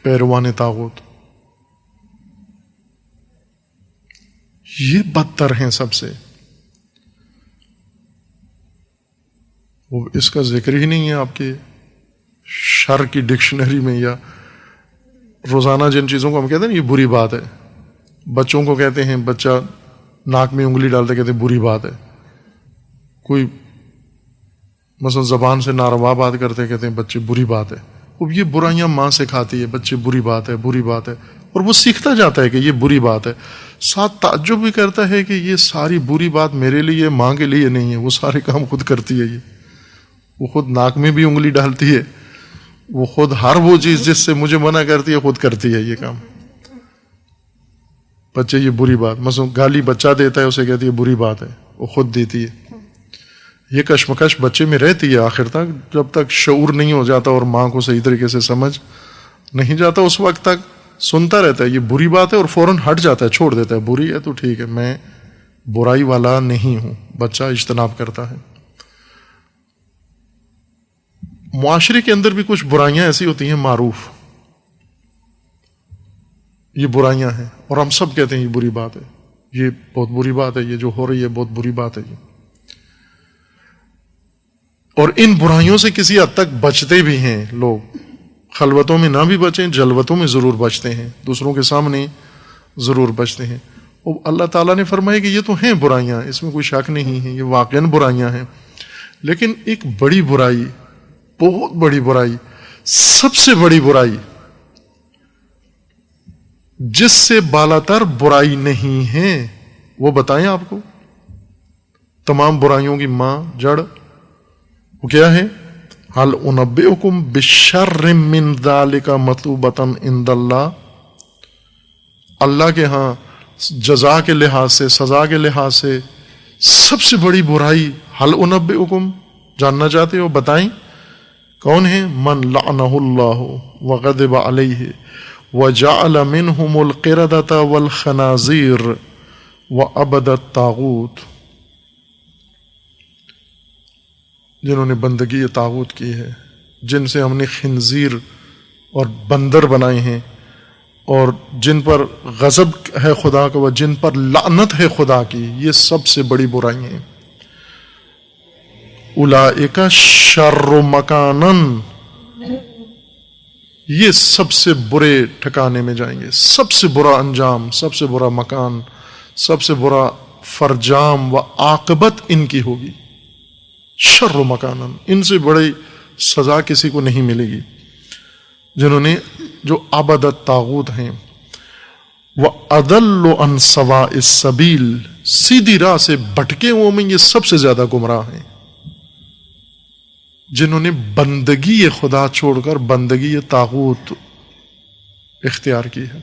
پیروان طاغوت. یہ بدتر ہیں سب سے. وہ اس کا ذکر ہی نہیں ہے آپ کے شر کی ڈکشنری میں، یا روزانہ جن چیزوں کو ہم کہتے ہیں یہ بری بات ہے. بچوں کو کہتے ہیں، بچہ ناک میں انگلی ڈالتے کہتے ہیں بری بات ہے. کوئی مثلا زبان سے ناروا بات کرتے کہتے ہیں بچے بری بات ہے. اب یہ برائیاں ماں سکھاتی ہے، بچے بری بات ہے، بری بات ہے، اور وہ سیکھتا جاتا ہے کہ یہ بری بات ہے. ساتھ تعجب بھی کرتا ہے کہ یہ ساری بری بات میرے لیے، ماں کے لیے نہیں ہے. وہ سارے کام خود کرتی ہے. وہ خود ناک میں بھی انگلی ڈالتی ہے، وہ خود ہر وہ چیز جس سے مجھے منع کرتی ہے خود کرتی ہے یہ کام. بچے یہ بری بات، مثلا گالی بچہ دیتا ہے اسے کہتی ہے بری بات ہے، وہ خود دیتی ہے۔ یہ کشمکش بچے میں رہتی ہے آخر تک، جب تک شعور نہیں ہو جاتا اور ماں کو صحیح طریقے سے سمجھ نہیں جاتا، اس وقت تک سنتا رہتا ہے یہ بری بات ہے اور فوراً ہٹ جاتا ہے، چھوڑ دیتا ہے، بری ہے تو ٹھیک ہے، میں برائی والا نہیں ہوں، بچہ اجتناب کرتا ہے۔ معاشرے کے اندر بھی کچھ برائیاں ایسی ہوتی ہیں معروف، یہ برائیاں ہیں اور ہم سب کہتے ہیں یہ بری بات ہے، یہ بہت بری بات ہے، یہ جو ہو رہی ہے بہت بری بات ہے یہ، اور ان برائیوں سے کسی حد تک بچتے بھی ہیں لوگ، خلوتوں میں نہ بھی بچیں، جلوتوں میں ضرور بچتے ہیں، دوسروں کے سامنے ضرور بچتے ہیں۔ اور اللہ تعالیٰ نے فرمایا کہ یہ تو ہیں برائیاں، اس میں کوئی شک نہیں ہے، یہ واقعاً برائیاں ہیں، لیکن ایک بڑی برائی، بہت بڑی برائی، سب سے بڑی برائی جس سے بالاتر برائی نہیں ہے وہ بتائیں آپ کو، تمام برائیوں کی ماں، جڑ، وہ کیا ہے؟ هل انبئکم بشر من ذلک مثوبۃ عند اللہ، اللہ کے ہاں جزا کے لحاظ سے، سزا کے لحاظ سے سب سے بڑی برائی، هل انبئکم، جاننا چاہتے ہو؟ بتائیں کون ہے؟ من لعنہ اللہ وغضب علیہ وجعل منہم القردۃ والخنازیر وعبد الطاغوت، جنہوں نے بندگی طاغوت کی ہے، جن سے ہم نے خنزیر اور بندر بنائے ہیں، اور جن پر غضب ہے خدا کا، و جن پر لعنت ہے خدا کی، یہ سب سے بڑی برائی ہیں۔ اولئک شر مکانا، یہ سب سے برے ٹھکانے میں جائیں گے، سب سے برا انجام، سب سے برا مکان، سب سے برا فرجام و عاقبت ان کی ہوگی۔ شر مکانا، ان سے بڑی سزا کسی کو نہیں ملے گی، جنہوں نے جو عبد الطاغوت ہیں، وَأَضَلُّ عَنْ سَوَاءِ السَّبِيلِ، سیدھی راہ سے بھٹکے ہوئے میں یہ سب سے زیادہ گمراہ ہیں، جنہوں نے بندگی خدا چھوڑ کر بندگی طاغوت اختیار کی ہے،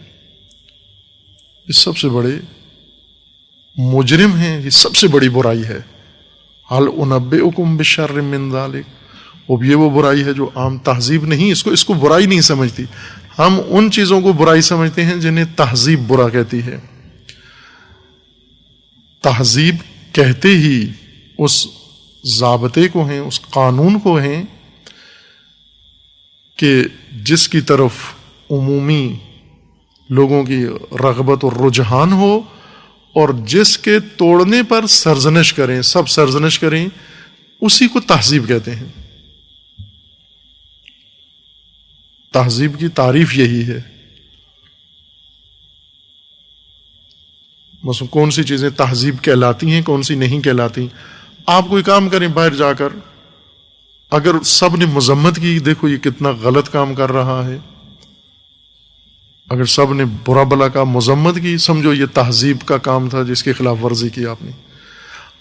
یہ سب سے بڑے مجرم ہیں، یہ سب سے بڑی برائی ہے۔ هل انبئکم بشر من ذلک، اب یہ وہ برائی ہے جو عام تہذیب نہیں، اس کو برائی نہیں سمجھتی، ہم ان چیزوں کو برائی سمجھتے ہیں جنہیں تہذیب برا کہتی ہے۔ تہذیب کہتے ہی اس ضابطے کو ہیں، اس قانون کو ہیں کہ جس کی طرف عمومی لوگوں کی رغبت اور رجحان ہو، اور جس کے توڑنے پر سرزنش کریں، سب سرزنش کریں، اسی کو تہذیب کہتے ہیں۔ تہذیب کی تعریف یہی ہے۔ مثلا کون سی چیزیں تہذیب کہلاتی ہیں، کون سی نہیں کہلاتی۔ آپ کوئی کام کریں باہر جا کر، اگر سب نے مذمت کی، دیکھو یہ کتنا غلط کام کر رہا ہے، اگر سب نے برا بلا کا مذمت کی، سمجھو یہ تہذیب کا کام تھا جس کے خلاف ورزی کی آپ نے۔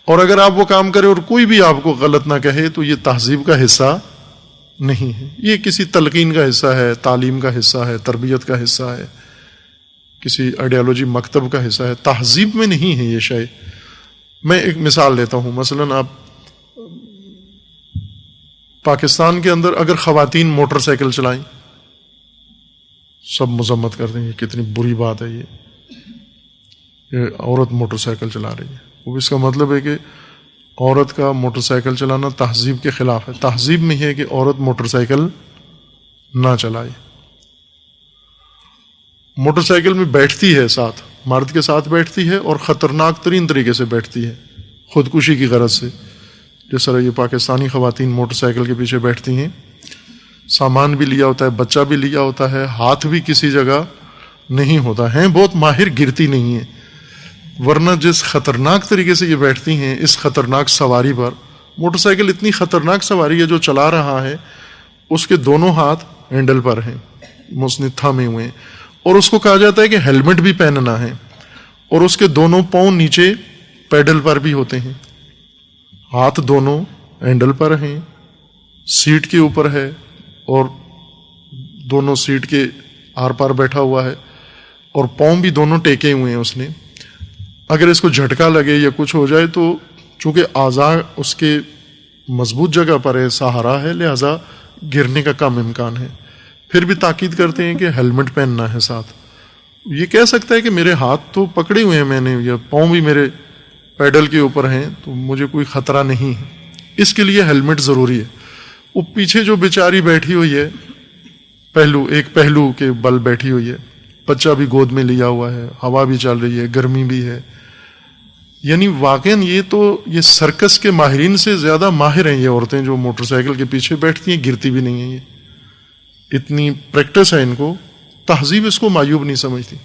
اور اگر آپ وہ کام کریں اور کوئی بھی آپ کو غلط نہ کہے تو یہ تہذیب کا حصہ نہیں ہے، یہ کسی تلقین کا حصہ ہے، تعلیم کا حصہ ہے، تربیت کا حصہ ہے، کسی آئیڈیالوجی مکتب کا حصہ ہے، تہذیب میں نہیں ہے یہ شے۔ میں ایک مثال دیتا ہوں، مثلا آپ پاکستان کے اندر اگر خواتین موٹر سائیکل چلائیں، سب مذمت کرتے ہیں، یہ کتنی بری بات ہے، یہ عورت موٹر سائیکل چلا رہی ہے۔ وہ اس کا مطلب ہے کہ عورت کا موٹر سائیکل چلانا تہذیب کے خلاف ہے۔ تہذیب میں ہے کہ عورت موٹر سائیکل نہ چلائے، موٹر سائیکل میں بیٹھتی ہے، ساتھ مرد کے ساتھ بیٹھتی ہے، اور خطرناک ترین طریقے سے بیٹھتی ہے، خودکشی کی غرض سے، جس طرح یہ پاکستانی خواتین موٹر سائیکل کے پیچھے بیٹھتی ہیں، سامان بھی لیا ہوتا ہے، بچہ بھی لیا ہوتا ہے، ہاتھ بھی کسی جگہ نہیں ہوتا ہے، بہت ماہر، گرتی نہیں ہے، ورنہ جس خطرناک طریقے سے یہ بیٹھتی ہیں اس خطرناک سواری پر، موٹر سائیکل اتنی خطرناک سواری ہے، جو چلا رہا ہے اس کے دونوں ہاتھ ہینڈل پر ہیں، مسند تھامے ہوئے ہیں، اور اس کو کہا جاتا ہے کہ ہیلمٹ بھی پہننا ہے، اور اس کے دونوں پاؤں نیچے پیڈل پر بھی ہوتے ہیں، ہاتھ دونوں ہینڈل پر ہیں، سیٹ کے اوپر ہے، اور دونوں سیٹ کے آر پار بیٹھا ہوا ہے، اور پاؤں بھی دونوں ٹیکے ہوئے ہیں اس نے. اگر اس کو جھٹکا لگے یا کچھ ہو جائے تو چونکہ اعضاء اس کے مضبوط جگہ پر ہے, سہارا ہے, لہذا گرنے کا کم امکان ہے. پھر بھی تاکید کرتے ہیں کہ ہیلمٹ پہننا ہے ساتھ. یہ کہہ سکتا ہے کہ میرے ہاتھ تو پکڑے ہوئے ہیں میں نے, یا پاؤں بھی میرے پیڈل کے اوپر ہیں, تو مجھے کوئی خطرہ نہیں ہے. اس کے لیے ہیلمٹ ضروری ہے. وہ پیچھے جو بیچاری بیٹھی ہوئی ہے, ایک پہلو کے بل بیٹھی ہوئی ہے, بچہ بھی گود میں لیا ہوا ہے, ہوا بھی چل رہی ہے, گرمی بھی ہے. یعنی واقعاً یہ سرکس کے ماہرین سے زیادہ ماہر ہیں یہ عورتیں جو موٹر سائیکل کے پیچھے بیٹھتی ہیں, گرتی بھی نہیں ہیں. یہ اتنی پریکٹس ہے ان کو, تہذیب اس کو معیوب نہیں سمجھتی.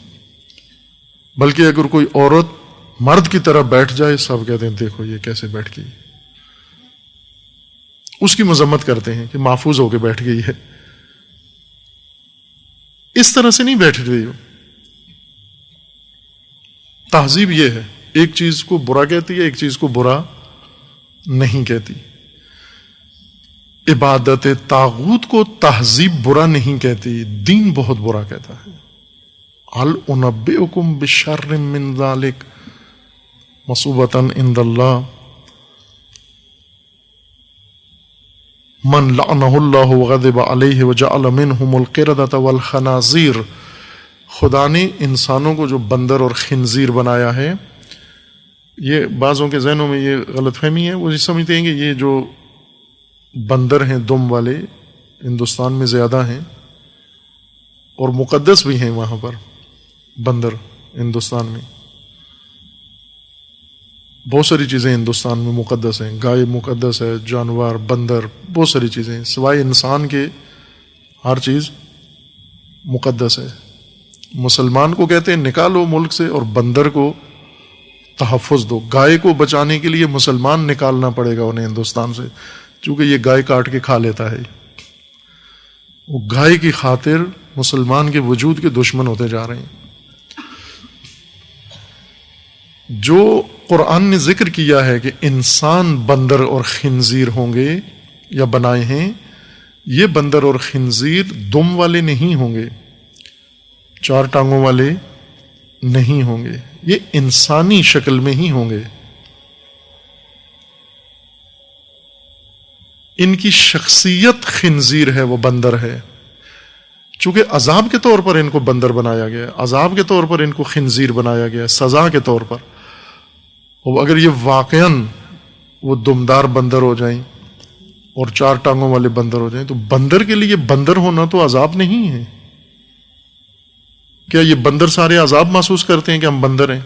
بلکہ اگر کوئی عورت مرد کی طرح بیٹھ جائے, سب کہتے ہیں دیکھو یہ کیسے بیٹھ گئی, اس کی مذمت کرتے ہیں کہ محفوظ ہو کے بیٹھ گئی ہے. اس طرح سے نہیں بیٹھ رہی ہو. تہذیب یہ ہے, ایک چیز کو برا کہتی ہے, ایک چیز کو برا نہیں کہتی. عبادت طاغوت کو تہذیب برا نہیں کہتی, دین بہت برا کہتا ہے. هل انبئکم بشر من ذلک مصوبۃ عند اللہ من لعنہ اللہ وغضب علیہ وجعل منہم القردۃ والخنازیر. خدا نے انسانوں کو جو بندر اور خنزیر بنایا ہے, یہ بعضوں کے ذہنوں میں یہ غلط فہمی ہے, وہ یہ سمجھتے ہیں کہ یہ جو بندر ہیں دم والے ہندوستان میں زیادہ ہیں, اور مقدس بھی ہیں وہاں پر بندر. ہندوستان میں بہت ساری چیزیں ہندوستان میں مقدس ہیں, گائے مقدس ہے, جانور, بندر, بہت ساری چیزیں ہیں. سوائے انسان کے ہر چیز مقدس ہے. مسلمان کو کہتے ہیں نکالو ملک سے, اور بندر کو تحفظ دو. گائے کو بچانے کے لیے مسلمان نکالنا پڑے گا انہیں ہندوستان سے, چونکہ یہ گائے کاٹ کے کھا لیتا ہے. وہ گائے کی خاطر مسلمان کے وجود کے دشمن ہوتے جا رہے ہیں. جو قرآن نے ذکر کیا ہے کہ انسان بندر اور خنزیر ہوں گے یا بنائے ہیں, یہ بندر اور خنزیر دم والے نہیں ہوں گے, چار ٹانگوں والے نہیں ہوں گے, یہ انسانی شکل میں ہی ہوں گے. ان کی شخصیت خنزیر ہے, وہ بندر ہے. چونکہ عذاب کے طور پر ان کو بندر بنایا گیا ہے, عذاب کے طور پر ان کو خنزیر بنایا گیا ہے, سزا کے طور پر. اور اگر یہ واقعاً وہ دمدار بندر ہو جائیں اور چار ٹانگوں والے بندر ہو جائیں, تو بندر کے لیے بندر ہونا تو عذاب نہیں ہے. کیا یہ بندر سارے عذاب محسوس کرتے ہیں کہ ہم بندر ہیں؟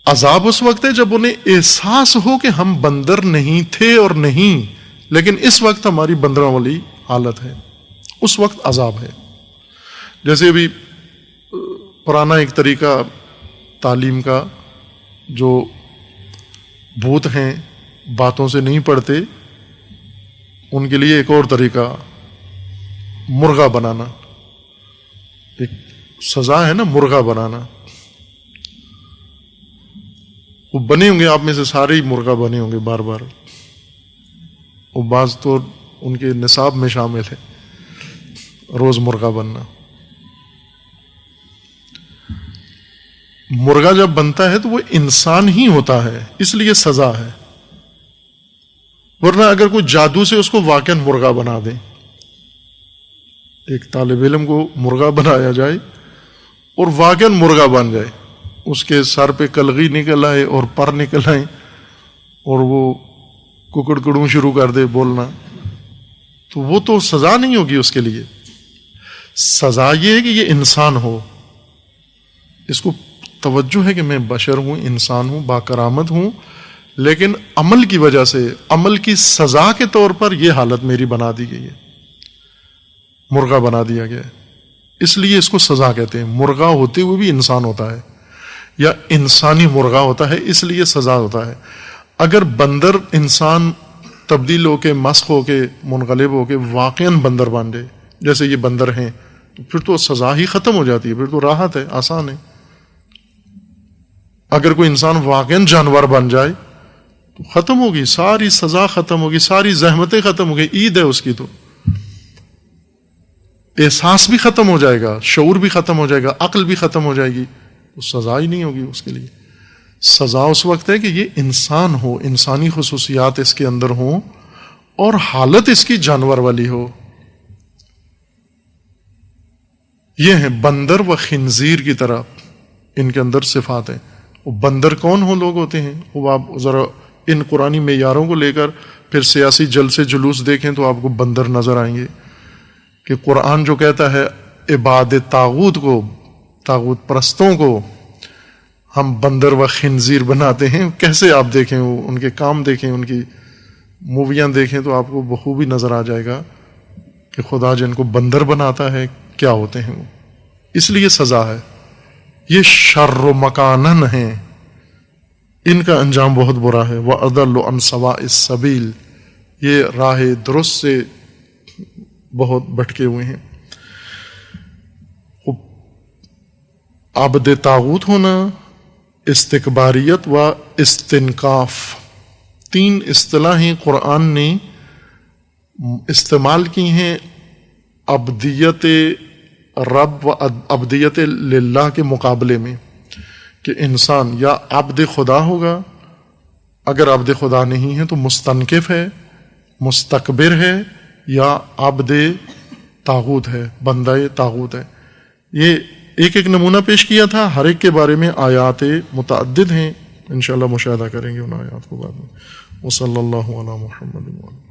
عذاب اس وقت ہے جب انہیں احساس ہو کہ ہم بندر نہیں تھے اور نہیں, لیکن اس وقت ہماری بندروں والی حالت ہے, اس وقت عذاب ہے. جیسے ابھی پرانا ایک طریقہ تعلیم کا, جو بھوت ہیں باتوں سے نہیں پڑھتے, ان کے لیے ایک اور طریقہ مرغا بنانا. ایک سزا ہے نا مرغا بنانا. وہ بنے ہوں گے, آپ میں سے سارے ہی مرغا بنے ہوں گے بار بار. وہ بعض تو ان کے نصاب میں شامل ہے روز مرغا بننا. مرغا جب بنتا ہے تو وہ انسان ہی ہوتا ہے, اس لیے سزا ہے. ورنہ اگر کوئی جادو سے اس کو واقعاً مرغا بنا دیں, ایک طالب علم کو مرغا بنایا جائے اور واقعاً مرغا بن جائے, اس کے سر پہ کلغی نکل آئے اور پر نکل آئے اور وہ ککڑ کڑوں شروع کر دے بولنا, تو وہ تو سزا نہیں ہوگی اس کے لیے. سزا یہ ہے کہ یہ انسان ہو, اس کو توجہ ہے کہ میں بشر ہوں, انسان ہوں, باکرامت ہوں, لیکن عمل کی وجہ سے, عمل کی سزا کے طور پر یہ حالت میری بنا دی گئی ہے, مرغا بنا دیا گیا ہے, اس لیے اس کو سزا کہتے ہیں. مرغا ہوتے ہوئے بھی انسان ہوتا ہے, یا انسانی مرغا ہوتا ہے, اس لیے سزا ہوتا ہے. اگر بندر انسان تبدیل ہو کے, مسخ ہو کے, منقلب ہو کے واقعاً بندر بن جائے جیسے یہ بندر ہیں, تو پھر تو سزا ہی ختم ہو جاتی ہے, پھر تو راحت ہے, آسان ہے. اگر کوئی انسان واقعاً جانور بن جائے تو ختم ہوگی, ساری سزا ختم ہوگی, ساری زحمتیں ختم ہوگی, عید ہے اس کی. تو احساس بھی ختم ہو جائے گا، شعور بھی ختم ہو جائے گا، عقل بھی ختم ہو جائے گی، تو سزا ہی نہیں ہوگی اس کے لیے۔ سزا اس وقت ہے کہ یہ انسان ہو، انسانی خصوصیات اس کے اندر ہوں اور حالت اس کی جانور والی ہو۔ یہ ہیں بندر و خنزیر کی طرح، ان کے اندر صفات ہیں۔ وہ بندر کون ہو لوگ ہوتے ہیں، وہ آپ ذرا ان قرآنی معیاروں کو لے کر پھر سیاسی جلسے جلوس دیکھیں تو آپ کو بندر نظر آئیں گے، کہ قرآن جو کہتا ہے عباد طاغوت کو، طاغوت پرستوں کو ہم بندر و خنزیر بناتے ہیں، کیسے آپ دیکھیں، وہ ان کے کام دیکھیں، ان کی موویاں دیکھیں تو آپ کو بخوبی نظر آ جائے گا کہ خدا جن کو بندر بناتا ہے کیا ہوتے ہیں وہ۔ اس لیے سزا ہے۔ یہ شر و مکانن ہیں، ان کا انجام بہت برا ہے۔ وَأَضَلُّ عَنْ سَوَاءِ السَّبِيلِ، یہ راہ درست سے بہت بھٹکے ہوئے ہیں۔ عبد طاغوت ہونا، استکباریت و استنکاف، تین اصطلاحیں قرآن نے استعمال کی ہیں عبدیت رب و عبدیت للہ کے مقابلے میں، کہ انسان یا عبد خدا ہوگا، اگر عبد خدا نہیں ہے تو مستنکف ہے، مستکبر ہے، یا عبد طاغوت ہے، بندہ طاغوت ہے۔ یہ ایک ایک نمونہ پیش کیا تھا، ہر ایک کے بارے میں آیات متعدد ہیں، انشاءاللہ مشاہدہ کریں گے ان آیات کو بعد میں۔ وصلی اللہ علی محمد وعلی